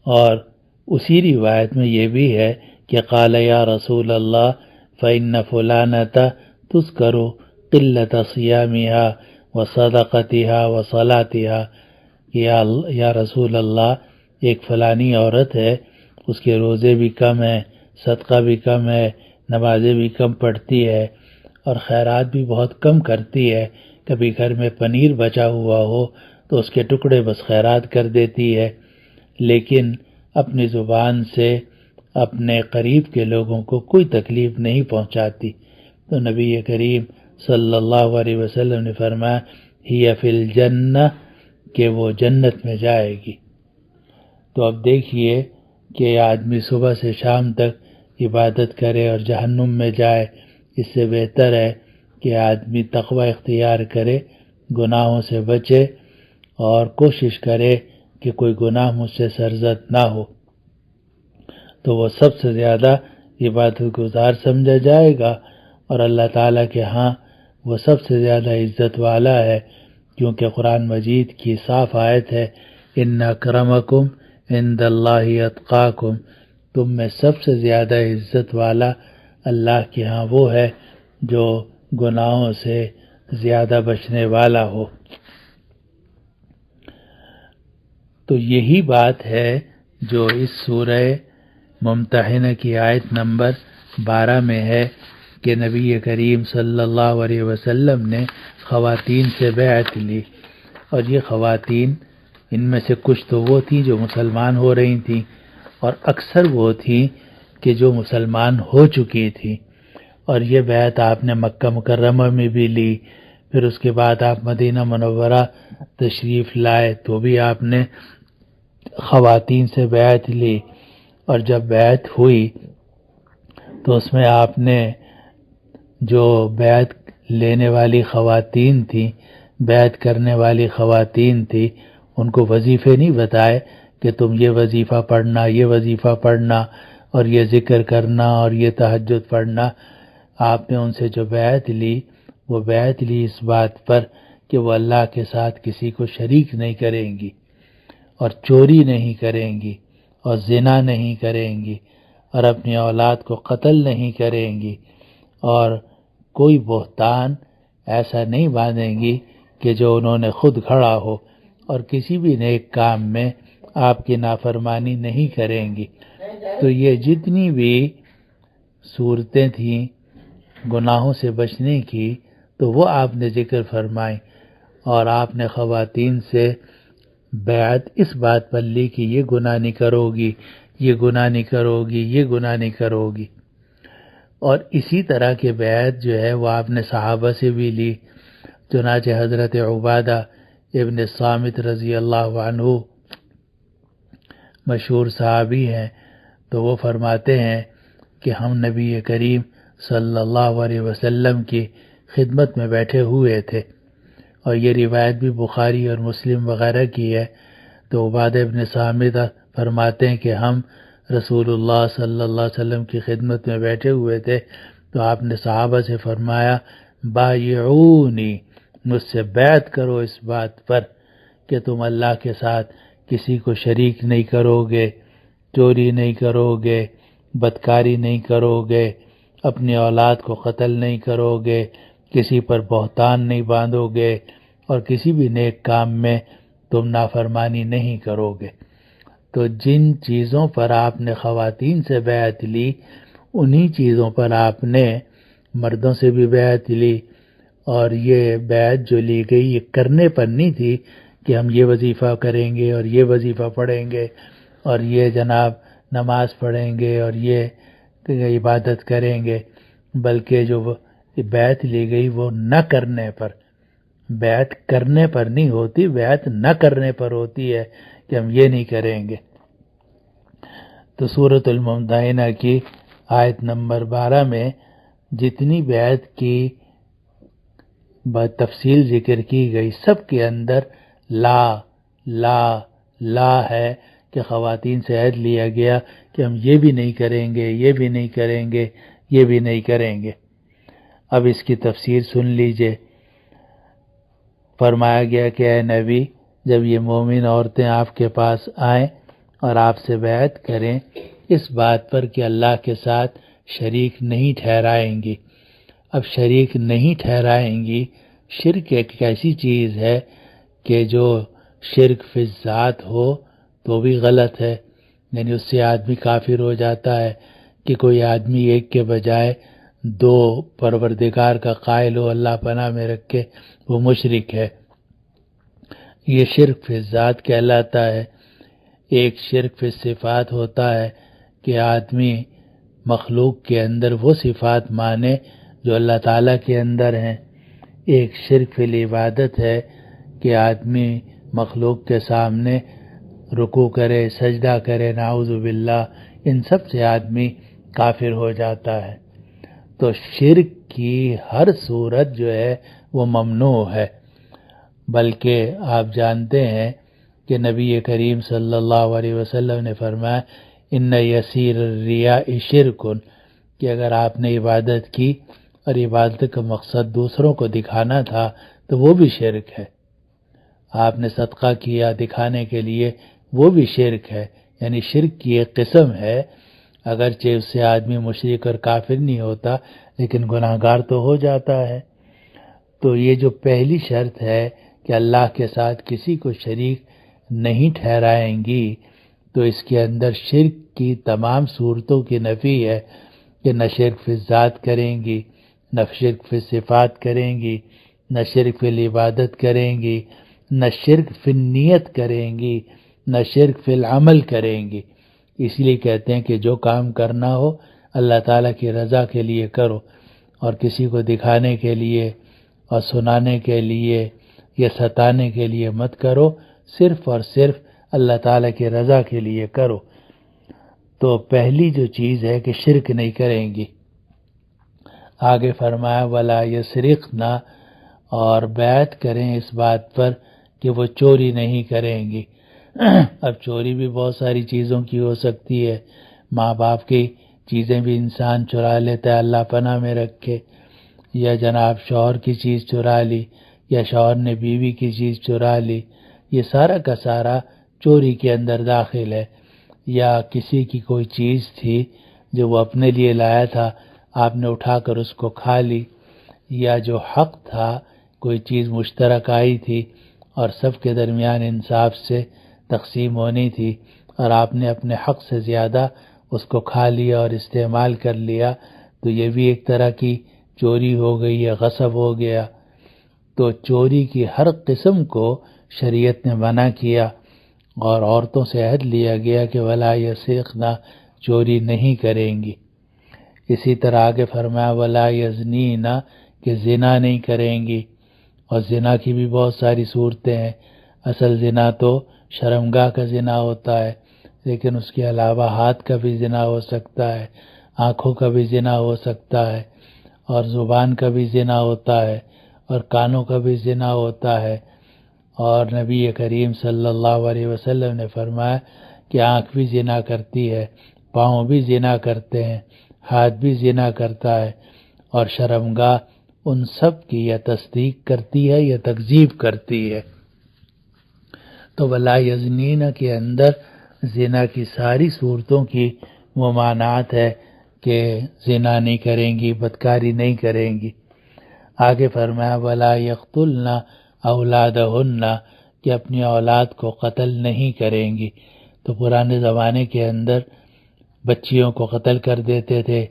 اور اسی روایت میں یہ بھی ہے کہ قال یا رسول اللہ فإن فلانة تذکر قلت صیامها وصدقتها وصلاتها، یا رسول اللہ ایک فلانی عورت ہے، اس کے روزے بھی کم ہیں، صدقہ بھی کم ہے، نمازیں بھی کم پڑھتی ہے اور خیرات بھی بہت کم کرتی ہے۔ کبھی گھر میں پنیر بچا ہوا ہو تو اس کے ٹکڑے بس خیرات کر دیتی ہے، لیکن اپنی زبان سے اپنے قریب کے لوگوں کو کوئی تکلیف نہیں پہنچاتی۔ تو نبی کریم صلی اللہ علیہ وسلم نے فرمایا ہی فی الجنہ، کہ وہ جنت میں جائے گی۔ تو اب دیکھیے کہ آدمی صبح سے شام تک عبادت کرے اور جہنم میں جائے، اس سے بہتر ہے کہ آدمی تقوی اختیار کرے، گناہوں سے بچے اور کوشش کرے کہ کوئی گناہ مجھ سے سرزد نہ ہو، تو وہ سب سے زیادہ عبادت گزار سمجھا جائے گا، اور اللہ تعالیٰ کے ہاں وہ سب سے زیادہ عزت والا ہے، کیونکہ قرآن مجید کی صاف آیت ہے ان اکرمکم عند اللہ اتقاکم، تم میں سب سے زیادہ عزت والا اللہ کے ہاں وہ ہے جو گناہوں سے زیادہ بچنے والا ہو۔ تو یہی بات ہے جو اس سورہ ممتحنہ کی آیت نمبر 12 میں ہے کہ نبی کریم صلی اللہ علیہ وسلم نے خواتین سے بیعت لی، اور یہ خواتین ان میں سے کچھ تو وہ تھیں جو مسلمان ہو رہی تھیں، اور اکثر وہ تھیں کہ جو مسلمان ہو چکی تھیں، اور یہ بیعت آپ نے مکہ مکرمہ میں بھی لی، پھر اس کے بعد آپ مدینہ منورہ تشریف لائے تو بھی آپ نے خواتین سے بیعت لی، اور جب بیعت ہوئی تو اس میں آپ نے جو بیعت لینے والی خواتین تھیں، بیعت کرنے والی خواتین تھیں، ان کو وظیفے نہیں بتائے کہ تم یہ وظیفہ پڑھنا، یہ وظیفہ پڑھنا اور یہ ذکر کرنا اور یہ تہجد پڑھنا۔ آپ نے ان سے جو بیعت لی، وہ بیعت لی اس بات پر کہ وہ اللہ کے ساتھ کسی کو شریک نہیں کریں گی، اور چوری نہیں کریں گی، اور زنا نہیں کریں گی، اور اپنی اولاد کو قتل نہیں کریں گی، اور کوئی بہتان ایسا نہیں باندھیں گی کہ جو انہوں نے خود گھڑا ہو، اور کسی بھی نیک کام میں آپ کی نافرمانی نہیں کریں گی۔ تو یہ جتنی بھی صورتیں تھیں گناہوں سے بچنے کی، تو وہ آپ نے ذکر فرمائی، اور آپ نے خواتین سے بیعت اس بات پر لی کہ یہ گناہ نہیں کرو گی، یہ گناہ نہیں کرو گی، یہ گناہ نہیں کرو گی۔ اور اسی طرح کے بیعت جو ہے وہ آپ نے صحابہ سے بھی لی۔ چنانچہ حضرت عبادہ ابن صامت رضی اللہ عنہ مشہور صحابی ہیں، تو وہ فرماتے ہیں کہ ہم نبی کریم صلی اللہ علیہ وسلم کی خدمت میں بیٹھے ہوئے تھے، اور یہ روایت بھی بخاری اور مسلم وغیرہ کی ہے۔ تو عبادہ ابن صامت فرماتے ہیں کہ ہم رسول اللہ صلی اللہ علیہ وسلم کی خدمت میں بیٹھے ہوئے تھے، تو آپ نے صحابہ سے فرمایا بایعونی، مجھ سے بیعت کرو اس بات پر کہ تم اللہ کے ساتھ کسی کو شریک نہیں کرو گے، چوری نہیں کرو گے، بدکاری نہیں کرو گے، اپنی اولاد کو قتل نہیں کرو گے، کسی پر بہتان نہیں باندھو گے، اور کسی بھی نیک کام میں تم نافرمانی نہیں کرو گے۔ تو جن چیزوں پر آپ نے خواتین سے بیعت لی انہی چیزوں پر آپ نے مردوں سے بھی بیعت لی، اور یہ بیعت جو لی گئی یہ کرنے پر نہیں تھی کہ ہم یہ وظیفہ کریں گے اور یہ وظیفہ پڑھیں گے اور یہ جناب نماز پڑھیں گے اور یہ عبادت کریں گے، بلکہ جو بیعت لی گئی وہ نہ کرنے پر، بیعت کرنے پر نہیں ہوتی، بیعت نہ کرنے پر ہوتی ہے کہ ہم یہ نہیں کریں گے۔ تو سورۃ الممتحنہ کی آیت نمبر 12 میں جتنی بیعت کی تفصیل ذکر کی گئی سب کے اندر لا لا لا ہے کہ خواتین سے عہد لیا گیا کہ ہم یہ بھی نہیں کریں گے، یہ بھی نہیں کریں گے، یہ بھی نہیں کریں گے۔ اب اس کی تفسیر سن لیجئے۔ فرمایا گیا کہ اے نبی، جب یہ مومن عورتیں آپ کے پاس آئیں اور آپ سے بیعت کریں اس بات پر کہ اللہ کے ساتھ شریک نہیں ٹھہرائیں گی، اب شریک نہیں ٹھہرائیں گی، شرک ایک ایسی چیز ہے کہ جو شرک فی الذات ہو تو بھی غلط ہے، یعنی اس سے آدمی کافر ہو جاتا ہے کہ کوئی آدمی ایک کے بجائے دو پروردگار کا قائل ہو، اللہ پناہ میں رکھے، وہ مشرک ہے، یہ شرک فی الذات کہلاتا ہے۔ ایک شرک فی الصفات ہوتا ہے کہ آدمی مخلوق کے اندر وہ صفات مانے جو اللہ تعالیٰ کے اندر ہیں۔ ایک شرک فی العبادت ہے کہ آدمی مخلوق کے سامنے رکوع کرے، سجدہ کرے، نعوذ باللہ، ان سب سے آدمی کافر ہو جاتا ہے۔ تو شرک کی ہر صورت جو ہے وہ ممنوع ہے، بلکہ آپ جانتے ہیں کہ نبی کریم صلی اللہ علیہ وسلم نے فرمایا ان یسیر الریاء شرک، کہ اگر آپ نے عبادت کی اور عبادت کا مقصد دوسروں کو دکھانا تھا تو وہ بھی شرک ہے۔ آپ نے صدقہ کیا دکھانے کے لیے، وہ بھی شرک ہے، یعنی شرک کی ایک قسم ہے، اگرچہ اس سے آدمی مشرک اور کافر نہیں ہوتا لیکن گناہگار تو ہو جاتا ہے۔ تو یہ جو پہلی شرط ہے کہ اللہ کے ساتھ کسی کو شریک نہیں ٹھہرائیں گی، تو اس کے اندر شرک کی تمام صورتوں کی نفی ہے کہ نہ شرک فی الذات کریں گی، نہ شرک فی صفات کریں گی، نہ شرک فی العبادت کریں گی، نہ شرک فی النیت کریں گی، نہ شرک فی العمل کریں گی۔ اس لیے کہتے ہیں کہ جو کام کرنا ہو اللہ تعالیٰ کی رضا کے لیے کرو، اور کسی کو دکھانے کے لیے اور سنانے کے لیے یا ستانے کے لیے مت کرو، صرف اور صرف اللہ تعالیٰ کی رضا کے لیے کرو۔ تو پہلی جو چیز ہے کہ شرک نہیں کریں گی۔ آگے فرمایا ولا یسرقنا، اور بیعت کریں اس بات پر کہ وہ چوری نہیں کریں گی۔ اب چوری بھی بہت ساری چیزوں کی ہو سکتی ہے، ماں باپ کی چیزیں بھی انسان چرا لیتا ہے، اللہ پناہ میں رکھے، یا جناب شوہر کی چیز چرا لی، یا شوہر نے بیوی کی چیز چرا لی، یہ سارا کا سارا چوری کے اندر داخل ہے۔ یا کسی کی کوئی چیز تھی جو وہ اپنے لیے لایا تھا، آپ نے اٹھا کر اس کو کھا لی، یا جو حق تھا کوئی چیز مشترک آئی تھی اور سب کے درمیان انصاف سے تقسیم ہونی تھی اور آپ نے اپنے حق سے زیادہ اس کو کھا لیا اور استعمال کر لیا، تو یہ بھی ایک طرح کی چوری ہو گئی یا غصب ہو گیا۔ تو چوری کی ہر قسم کو شریعت نے منع کیا، اور عورتوں سے عہد لیا گیا کہ ولا یسرقنا، چوری نہیں کریں گی۔ اسی طرح آگے فرمایا ولا یزنینا، کہ زنا نہیں کریں گی، اور زنا کی بھی بہت ساری صورتیں ہیں۔ اصل زنا تو شرمگاہ کا زنا ہوتا ہے، لیکن اس کے علاوہ ہاتھ کا بھی زنا ہو سکتا ہے، آنکھوں کا بھی زنا ہو سکتا ہے، اور زبان کا بھی زنا ہوتا ہے، اور کانوں کا بھی زنا ہوتا ہے۔ اور نبی کریم صلی اللہ علیہ وسلم نے فرمایا کہ آنکھ بھی زنا کرتی ہے، پاؤں بھی زنا کرتے ہیں، ہاتھ بھی زنا کرتا ہے، اور شرمگاہ ان سب کی یا تصدیق کرتی ہے یا تکذیب کرتی ہے۔ تو ولا یزنین کے اندر زنا کی ساری صورتوں کی ممانعت ہے کہ زنا نہیں کریں گی، بدکاری نہیں کریں گی۔ آگے فرمایا ولا یقتلن اولادہن، کہ اپنی اولاد کو قتل نہیں کریں گی۔ تو پرانے زمانے کے اندر بچیوں کو قتل کر دیتے تھے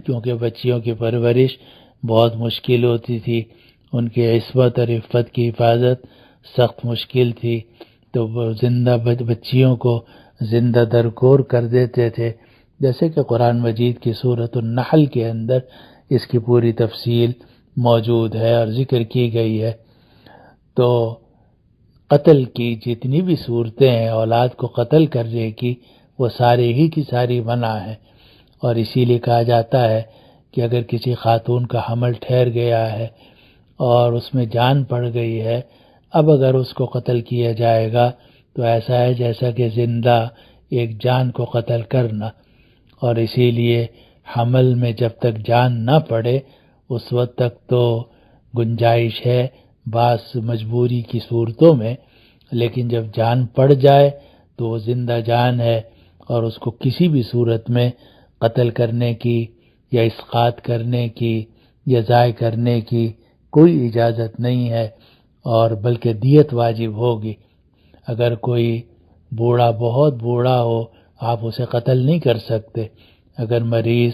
کیونکہ بچیوں کی پرورش بہت مشکل ہوتی تھی، ان کی عصمت اور عفت کی حفاظت سخت مشکل تھی، تو وہ زندہ بچیوں کو زندہ درگور کر دیتے تھے، جیسے کہ قرآن مجید کی سورۃ النحل کے اندر اس کی پوری تفصیل موجود ہے اور ذکر کی گئی ہے۔ تو قتل کی جتنی بھی صورتیں ہیں اولاد کو قتل کرنے کی، وہ سارے ہی کی ساری منع ہیں، اور اسی لیے کہا جاتا ہے کہ اگر کسی خاتون کا حمل ٹھہر گیا ہے اور اس میں جان پڑ گئی ہے، اب اگر اس کو قتل کیا جائے گا تو ایسا ہے جیسا کہ زندہ ایک جان کو قتل کرنا، اور اسی لیے حمل میں جب تک جان نہ پڑے اس وقت تک تو گنجائش ہے بعض مجبوری کی صورتوں میں، لیکن جب جان پڑ جائے تو وہ زندہ جان ہے اور اس کو کسی بھی صورت میں قتل کرنے کی یا اسقاط کرنے کی یا ضائع کرنے کی کوئی اجازت نہیں ہے، اور بلکہ دیت واجب ہوگی۔ اگر کوئی بوڑھا بہت بوڑھا ہو آپ اسے قتل نہیں کر سکتے، اگر مریض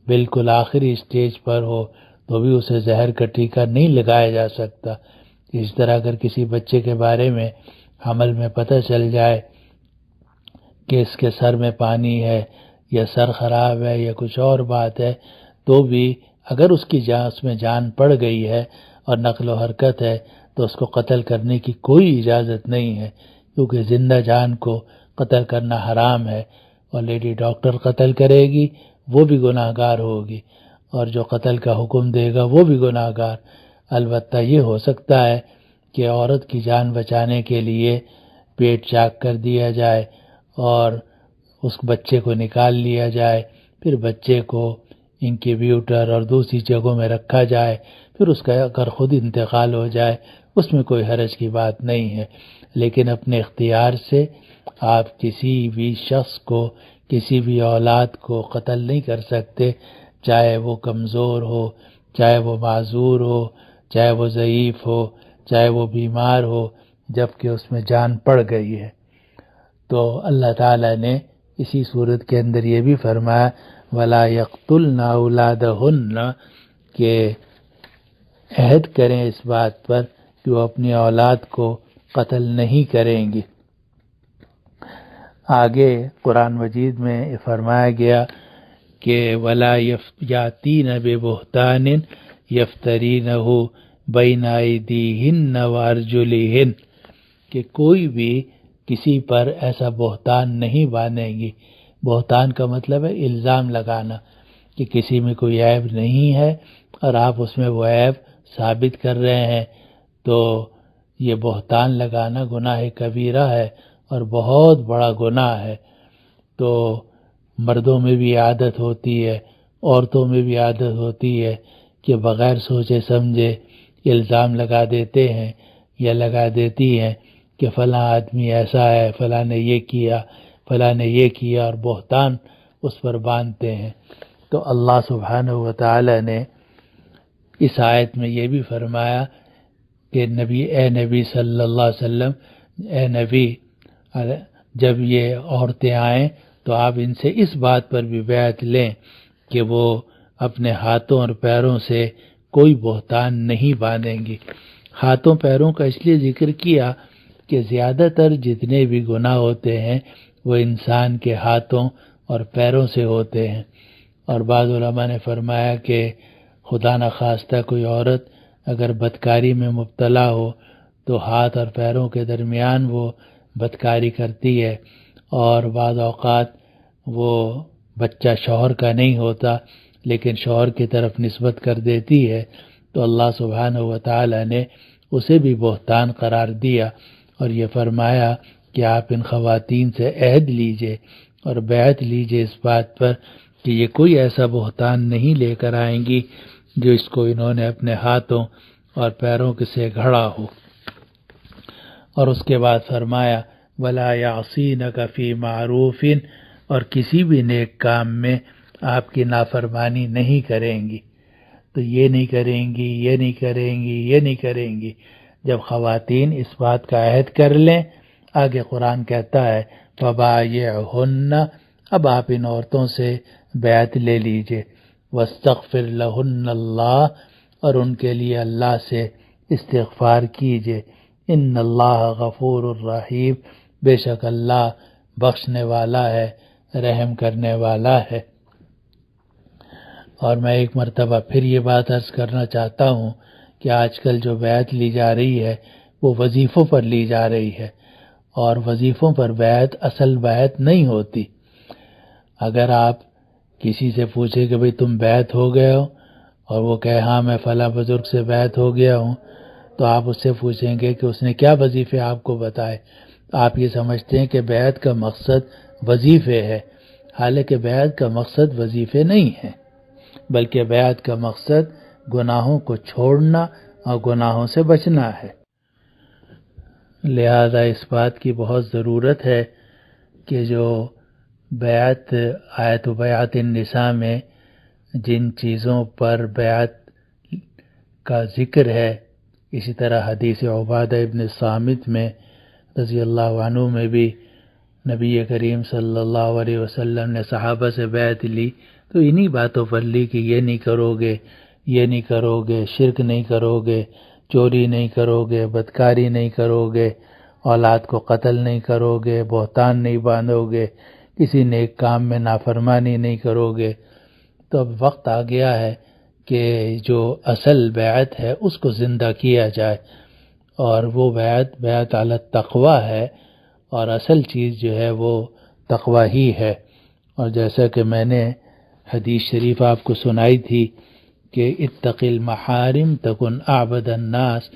بالکل آخری اسٹیج پر ہو تو بھی اسے زہر کا ٹیکہ نہیں لگایا جا سکتا۔ اس طرح اگر کسی بچے کے بارے میں حمل میں پتہ چل جائے کہ اس کے سر میں پانی ہے یا سر خراب ہے یا کچھ اور بات ہے، تو بھی اگر اس کی جان اس میں جان پڑ گئی ہے اور نقل و حرکت ہے تو اس کو قتل کرنے کی کوئی اجازت نہیں ہے، کیونکہ زندہ جان کو قتل کرنا حرام ہے، اور لیڈی ڈاکٹر قتل کرے گی وہ بھی گناہ گار ہوگی، اور جو قتل کا حکم دے گا وہ بھی گناہ گار۔ البتہ یہ ہو سکتا ہے کہ عورت کی جان بچانے کے لیے پیٹ چاک کر دیا جائے اور اس بچے کو نکال لیا جائے، پھر بچے کو انکیوبیٹر اور دوسری جگہوں میں رکھا جائے، پھر اس کا اگر خود انتقال ہو جائے اس میں کوئی حرج کی بات نہیں ہے، لیکن اپنے اختیار سے آپ کسی بھی شخص کو، کسی بھی اولاد کو قتل نہیں کر سکتے، چاہے وہ کمزور ہو، چاہے وہ معذور ہو، چاہے وہ ضعیف ہو، چاہے وہ بیمار ہو، جب کہ اس میں جان پڑ گئی ہے۔ تو اللہ تعالیٰ نے اسی صورت کے اندر یہ بھی فرمایا وَلَا يَقْتُلْنَ أَوْلَادَهُنَّ، کہ عہد کریں اس بات پر کہ وہ اپنی اولاد کو قتل نہیں کریں گی۔ آگے قرآن مجید میں فرمایا گیا کہ وَلَا يَأْتِينَ بِبُهْتَانٍ يَفْتَرِينَهُ بَيْنَ أَيْدِيهِنَّ وَأَرْجُلِهِنَّ، کہ کوئی بھی کسی پر ایسا بہتان نہیں باندھیں گی۔ بہتان کا مطلب ہے الزام لگانا، کہ کسی میں کوئی عیب نہیں ہے اور آپ اس میں وہ عیب ثابت کر رہے ہیں، تو یہ بہتان لگانا گناہ کبیرہ ہے اور بہت بڑا گناہ ہے۔ تو مردوں میں بھی عادت ہوتی ہے، عورتوں میں بھی عادت ہوتی ہے کہ بغیر سوچے سمجھے الزام لگا دیتے ہیں یا لگا دیتی ہیں کہ فلاں آدمی ایسا ہے، فلاں نے یہ کیا، فلاں نے یہ کیا، اور بہتان اس پر باندھتے ہیں۔ تو اللہ سبحانہ و تعالی نے اس آیت میں یہ بھی فرمایا کہ اے نبی صلی اللہ علیہ وسلم، اے نبی، جب یہ عورتیں آئیں تو آپ ان سے اس بات پر بھی بیعت لیں کہ وہ اپنے ہاتھوں اور پیروں سے کوئی بہتان نہیں باندھیں گی۔ ہاتھوں پیروں کا اس لیے ذکر کیا کہ زیادہ تر جتنے بھی گناہ ہوتے ہیں وہ انسان کے ہاتھوں اور پیروں سے ہوتے ہیں، اور بعض علماء نے فرمایا کہ خدا نخواستہ کوئی عورت اگر بدکاری میں مبتلا ہو تو ہاتھ اور پیروں کے درمیان وہ بدکاری کرتی ہے، اور بعض اوقات وہ بچہ شوہر کا نہیں ہوتا لیکن شوہر کی طرف نسبت کر دیتی ہے، تو اللہ سبحانہ و تعالی نے اسے بھی بہتان قرار دیا اور یہ فرمایا کہ آپ ان خواتین سے عہد لیجئے اور بیعت لیجئے اس بات پر کہ یہ کوئی ایسا بہتان نہیں لے کر آئیں گی جو اس کو انہوں نے اپنے ہاتھوں اور پیروں سے گھڑا ہو۔ اور اس کے بعد فرمایا وَلَا يَعْصِينَكَ فِي مَعْرُوفٍ، اور کسی بھی نیک کام میں آپ کی نافرمانی نہیں کریں گی۔ تو یہ نہیں کریں گی، یہ نہیں کریں گی، یہ نہیں کریں گی۔ جب خواتین اس بات کا عہد کر لیں، آگے قرآن کہتا ہے فبایعہن، اب آپ ان عورتوں سے بیعت لے لیجئے، واستغفر لہن اللہ، اور ان کے لیے اللہ سے استغفار کیجئے، ان اللہ غفور الرحیم، بے شک اللہ بخشنے والا ہے، رحم کرنے والا ہے۔ اور میں ایک مرتبہ پھر یہ بات عرض کرنا چاہتا ہوں کہ آج کل جو بیعت لی جا رہی ہے وہ وظیفوں پر لی جا رہی ہے، اور وظیفوں پر بیعت اصل بیعت نہیں ہوتی۔ اگر آپ کسی سے پوچھیں کہ بھئی تم بیعت ہو گئے ہو، اور وہ کہے ہاں میں فلاں بزرگ سے بیعت ہو گیا ہوں، تو آپ اس سے پوچھیں گے کہ اس نے کیا وظیفے آپ کو بتائے۔ آپ یہ سمجھتے ہیں کہ بیعت کا مقصد وظیفے ہے، حالانکہ بیعت کا مقصد وظیفے نہیں ہے، بلکہ بیعت کا مقصد گناہوں کو چھوڑنا اور گناہوں سے بچنا ہے۔ لہذا اس بات کی بہت ضرورت ہے کہ جو بیعت آیت بیعت النساء میں جن چیزوں پر بیعت کا ذکر ہے، اسی طرح حدیث عبادہ ابن صامت میں رضی اللہ عنہ میں بھی نبی کریم صلی اللہ علیہ وسلم نے صحابہ سے بیعت لی تو انہی باتوں پر لی کہ یہ نہیں کرو گے، یہ نہیں کرو گے، شرک نہیں کرو گے، چوری نہیں کرو گے، بدکاری نہیں کرو گے، اولاد کو قتل نہیں کرو گے، بہتان نہیں باندھو گے، کسی نیک کام میں نافرمانی نہیں کرو گے۔ تو اب وقت آ گیا ہے کہ جو اصل بیعت ہے اس کو زندہ کیا جائے، اور وہ بیعت علی التقوی ہے، اور اصل چیز جو ہے وہ تقوی ہی ہے۔ اور جیسا کہ میں نے حدیث شریف آپ کو سنائی تھی کہ اتق المحارم تکن اعبد الناس،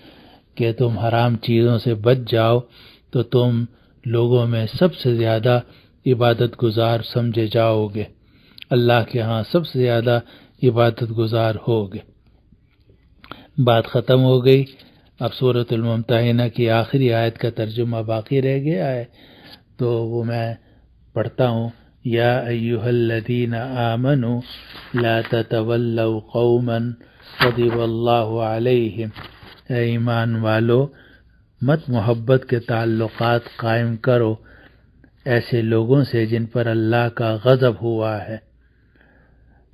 کہ تم حرام چیزوں سے بچ جاؤ تو تم لوگوں میں سب سے زیادہ عبادت گزار سمجھے جاؤ گے، اللہ کے ہاں سب سے زیادہ عبادت گزار ہوگے۔ بات ختم ہو گئی۔ اب سورۃ الممتحنہ کی آخری آیت کا ترجمہ باقی رہ گیا ہے، تو وہ میں پڑھتا ہوں۔ یا ایہا الذین آمنوا لا تتولوا قوما غضب اللہ علیہم، اے ایمان والو مت محبت کے تعلقات قائم کرو ایسے لوگوں سے جن پر اللہ کا غضب ہوا ہے۔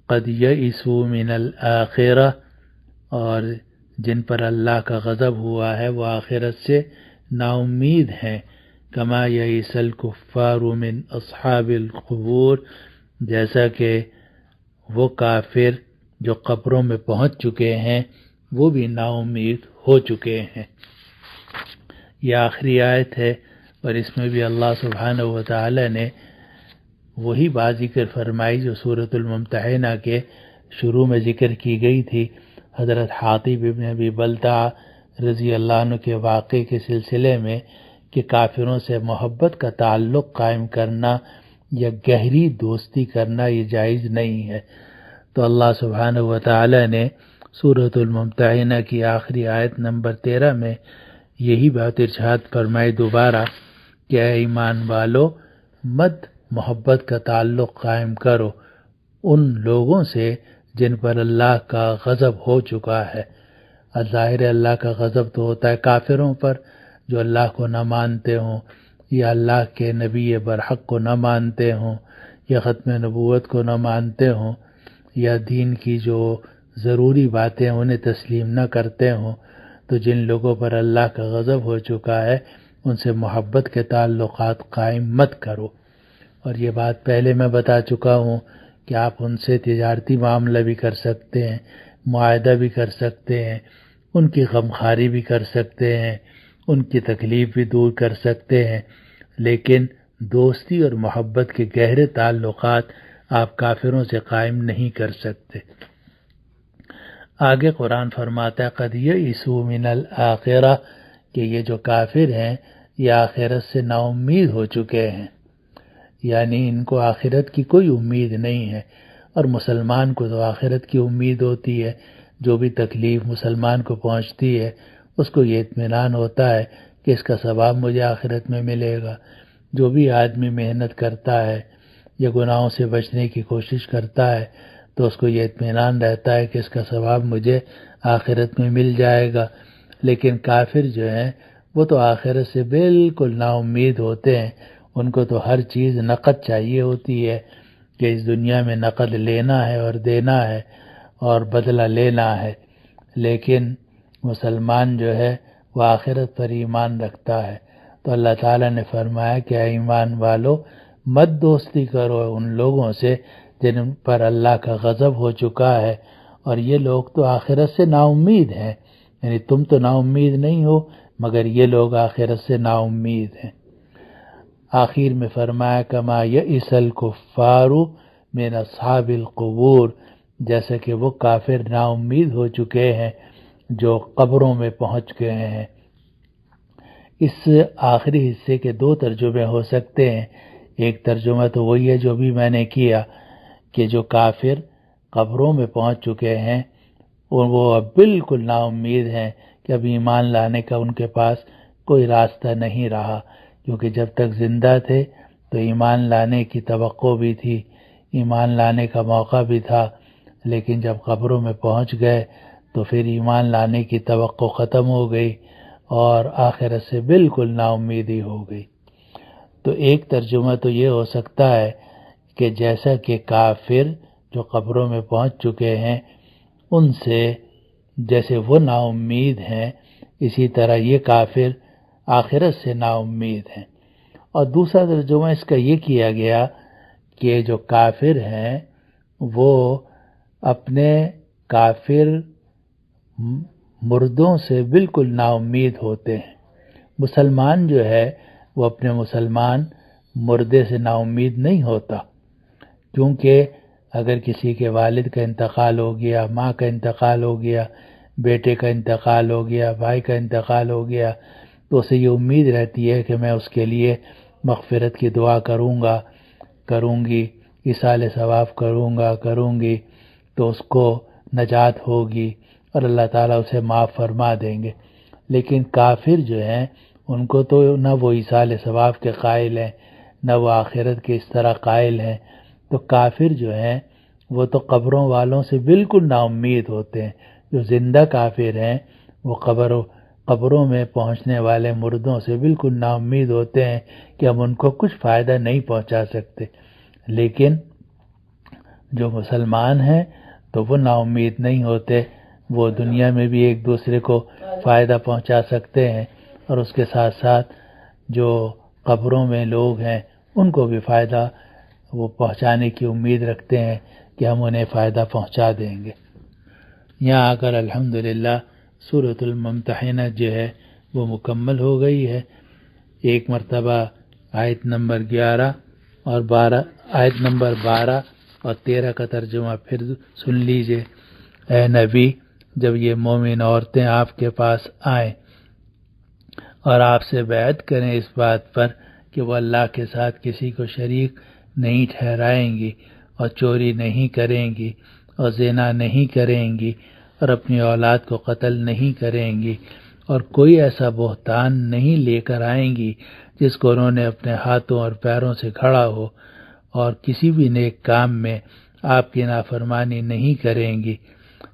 قد یئسوا من الآخرہ، اور جن پر اللہ کا غضب ہوا ہے وہ آخرت سے نا امید ہیں۔ کما یئس الکفار من اصحاب القبور، جیسا کہ وہ کافر جو قبروں میں پہنچ چکے ہیں وہ بھی نا امید ہو چکے ہیں۔ یہ آخری آیت ہے، اور اس میں بھی اللہ سبحانہ وتعالی نے وہی بات ذکر فرمائی جو سورۃ الممتحنہ کے شروع میں ذکر کی گئی تھی، حضرت حاطب ابن ابی بلتع رضی اللہ عنہ کے واقعے کے سلسلے میں، کہ کافروں سے محبت کا تعلق قائم کرنا یا گہری دوستی کرنا یہ جائز نہیں ہے۔ تو اللہ سبحانہ وتعالی نے سورۃ الممتحنہ کی آخری آیت نمبر 13 میں یہی بات ارشاد فرمائی دوبارہ کہ اے ایمان والو مت محبت کا تعلق قائم کرو ان لوگوں سے جن پر اللہ کا غضب ہو چکا ہے۔ ظاہر اللہ کا غضب تو ہوتا ہے کافروں پر جو اللہ کو نہ مانتے ہوں، یا اللہ کے نبی برحق کو نہ مانتے ہوں، یا ختم نبوت کو نہ مانتے ہوں، یا دین کی جو ضروری باتیں انہیں تسلیم نہ کرتے ہوں۔ تو جن لوگوں پر اللہ کا غضب ہو چکا ہے ان سے محبت کے تعلقات قائم مت کرو۔ اور یہ بات پہلے میں بتا چکا ہوں کہ آپ ان سے تجارتی معاملہ بھی کر سکتے ہیں، معاہدہ بھی کر سکتے ہیں، ان کی غمخواری بھی کر سکتے ہیں، ان کی تکلیف بھی دور کر سکتے ہیں، لیکن دوستی اور محبت کے گہرے تعلقات آپ کافروں سے قائم نہیں کر سکتے۔ آگے قرآن فرماتا ہے قد یئسوا من الآخرہ، کہ یہ جو کافر ہیں یہ آخرت سے نا امید ہو چکے ہیں، یعنی ان کو آخرت کی کوئی امید نہیں ہے۔ اور مسلمان کو تو آخرت کی امید ہوتی ہے، جو بھی تکلیف مسلمان کو پہنچتی ہے اس کو یہ اطمینان ہوتا ہے کہ اس کا ثواب مجھے آخرت میں ملے گا۔ جو بھی آدمی محنت کرتا ہے یا گناہوں سے بچنے کی کوشش کرتا ہے تو اس کو یہ اطمینان رہتا ہے کہ اس کا ثواب مجھے آخرت میں مل جائے گا۔ لیکن کافر جو ہیں وہ تو آخرت سے بالکل نا امید ہوتے ہیں، ان کو تو ہر چیز نقد چاہیے ہوتی ہے کہ اس دنیا میں نقد لینا ہے اور دینا ہے اور بدلہ لینا ہے، لیکن مسلمان جو ہے وہ آخرت پر ایمان رکھتا ہے۔ تو اللہ تعالیٰ نے فرمایا کہ اے ایمان والو، مت دوستی کرو ان لوگوں سے جن پر اللہ کا غضب ہو چکا ہے، اور یہ لوگ تو آخرت سے نا امید ہیں، یعنی تم تو نا امید نہیں ہو مگر یہ لوگ آخرت سے نا امید ہیں۔ آخر میں فرمایا کما یئس الکفار من اصحاب القبور، جیسا کہ وہ کافر نا امید ہو چکے ہیں جو قبروں میں پہنچ گئے ہیں۔ اس آخری حصے کے دو ترجمے ہو سکتے ہیں۔ ایک ترجمہ تو وہی ہے جو بھی میں نے کیا کہ جو کافر قبروں میں پہنچ چکے ہیں اور وہ اب بالکل نا امید ہیں کہ اب ایمان لانے کا ان کے پاس کوئی راستہ نہیں رہا، کیونکہ جب تک زندہ تھے تو ایمان لانے کی توقع بھی تھی، ایمان لانے کا موقع بھی تھا، لیکن جب قبروں میں پہنچ گئے تو پھر ایمان لانے کی توقع ختم ہو گئی اور آخرت سے بالکل نا امیدی ہو گئی۔ تو ایک ترجمہ تو یہ ہو سکتا ہے کہ جیسا کہ کافر جو قبروں میں پہنچ چکے ہیں ان سے جیسے وہ نا امید ہیں، اسی طرح یہ کافر آخرت سے نا امید ہیں۔ اور دوسرا ترجمہ اس کا یہ کیا گیا کہ جو کافر ہیں وہ اپنے کافر مردوں سے بالکل نا امید ہوتے ہیں۔ مسلمان جو ہے وہ اپنے مسلمان مردے سے نا امید نہیں ہوتا، کیونکہ اگر کسی کے والد کا انتقال ہو گیا، ماں کا انتقال ہو گیا، بیٹے کا انتقال ہو گیا، بھائی کا انتقال ہو گیا، تو اسے یہ امید رہتی ہے کہ میں اس کے لیے مغفرت کی دعا کروں گی، ایصال ثواب کروں گی تو اس کو نجات ہوگی اور اللہ تعالیٰ اسے معاف فرما دیں گے۔ لیکن کافر جو ہیں ان کو تو نہ وہ ایصال ثواب کے قائل ہیں، نہ وہ آخرت کے اس طرح قائل ہیں، تو کافر جو ہیں وہ تو قبروں والوں سے بالکل نا امید ہوتے ہیں۔ جو زندہ کافر ہیں وہ قبروں میں پہنچنے والے مردوں سے بالکل نا امید ہوتے ہیں کہ ہم ان کو کچھ فائدہ نہیں پہنچا سکتے، لیکن جو مسلمان ہیں تو وہ نا امید نہیں ہوتے، وہ دنیا میں بھی ایک دوسرے کو فائدہ پہنچا سکتے ہیں، اور اس کے ساتھ ساتھ جو قبروں میں لوگ ہیں ان کو بھی فائدہ وہ پہنچانے کی امید رکھتے ہیں کہ ہم انہیں فائدہ پہنچا دیں گے۔ یہاں آ کر الحمدللہ سورۃ الممتحنہ جو ہے وہ مکمل ہو گئی ہے۔ ایک مرتبہ آیت نمبر 11 اور 12 آیت نمبر 12 اور 13 کا ترجمہ پھر سن لیجئے۔ اے نبی، جب یہ مومن عورتیں آپ کے پاس آئیں اور آپ سے بیعت کریں اس بات پر کہ وہ اللہ کے ساتھ کسی کو شریک نہیں ٹھہرائیں گی اور چوری نہیں کریں گی اور زنا نہیں کریں گی اور اپنی اولاد کو قتل نہیں کریں گی اور کوئی ایسا بہتان نہیں لے کر آئیں گی جس کو انہوں نے اپنے ہاتھوں اور پیروں سے گھڑا ہو، اور کسی بھی نیک کام میں آپ کی نافرمانی نہیں کریں گی،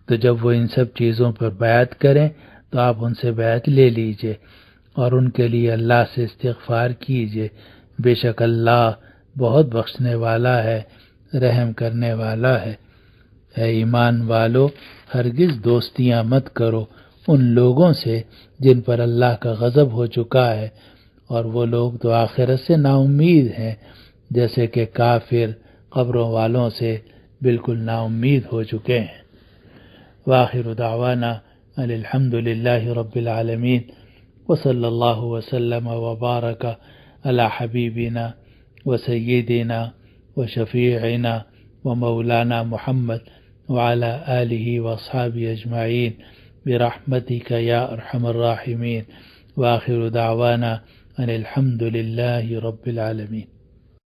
تو جب وہ ان سب چیزوں پر بیعت کریں تو آپ ان سے بیعت لے لیجئے اور ان کے لیے اللہ سے استغفار کیجئے، بے شک اللہ بہت بخشنے والا ہے، رحم کرنے والا ہے۔ اے ایمان والو، ہرگز دوستیاں مت کرو ان لوگوں سے جن پر اللہ کا غضب ہو چکا ہے، اور وہ لوگ تو آخرت سے نا امید ہیں، جیسے کہ کافر قبروں والوں سے بالکل نا امید ہو چکے ہیں۔ وآخر دعوانا ان الحمد للہ رب العالمین، وصلی اللہ وسلم وبارک علی حبیبنا وسیدنا وشفیعنا ومولانا محمد وعلى آلہ واصحابہ اجمعین برحمتک یا ارحم الراحمین، وآخر دعوانا ان الحمد للہ رب العالمین۔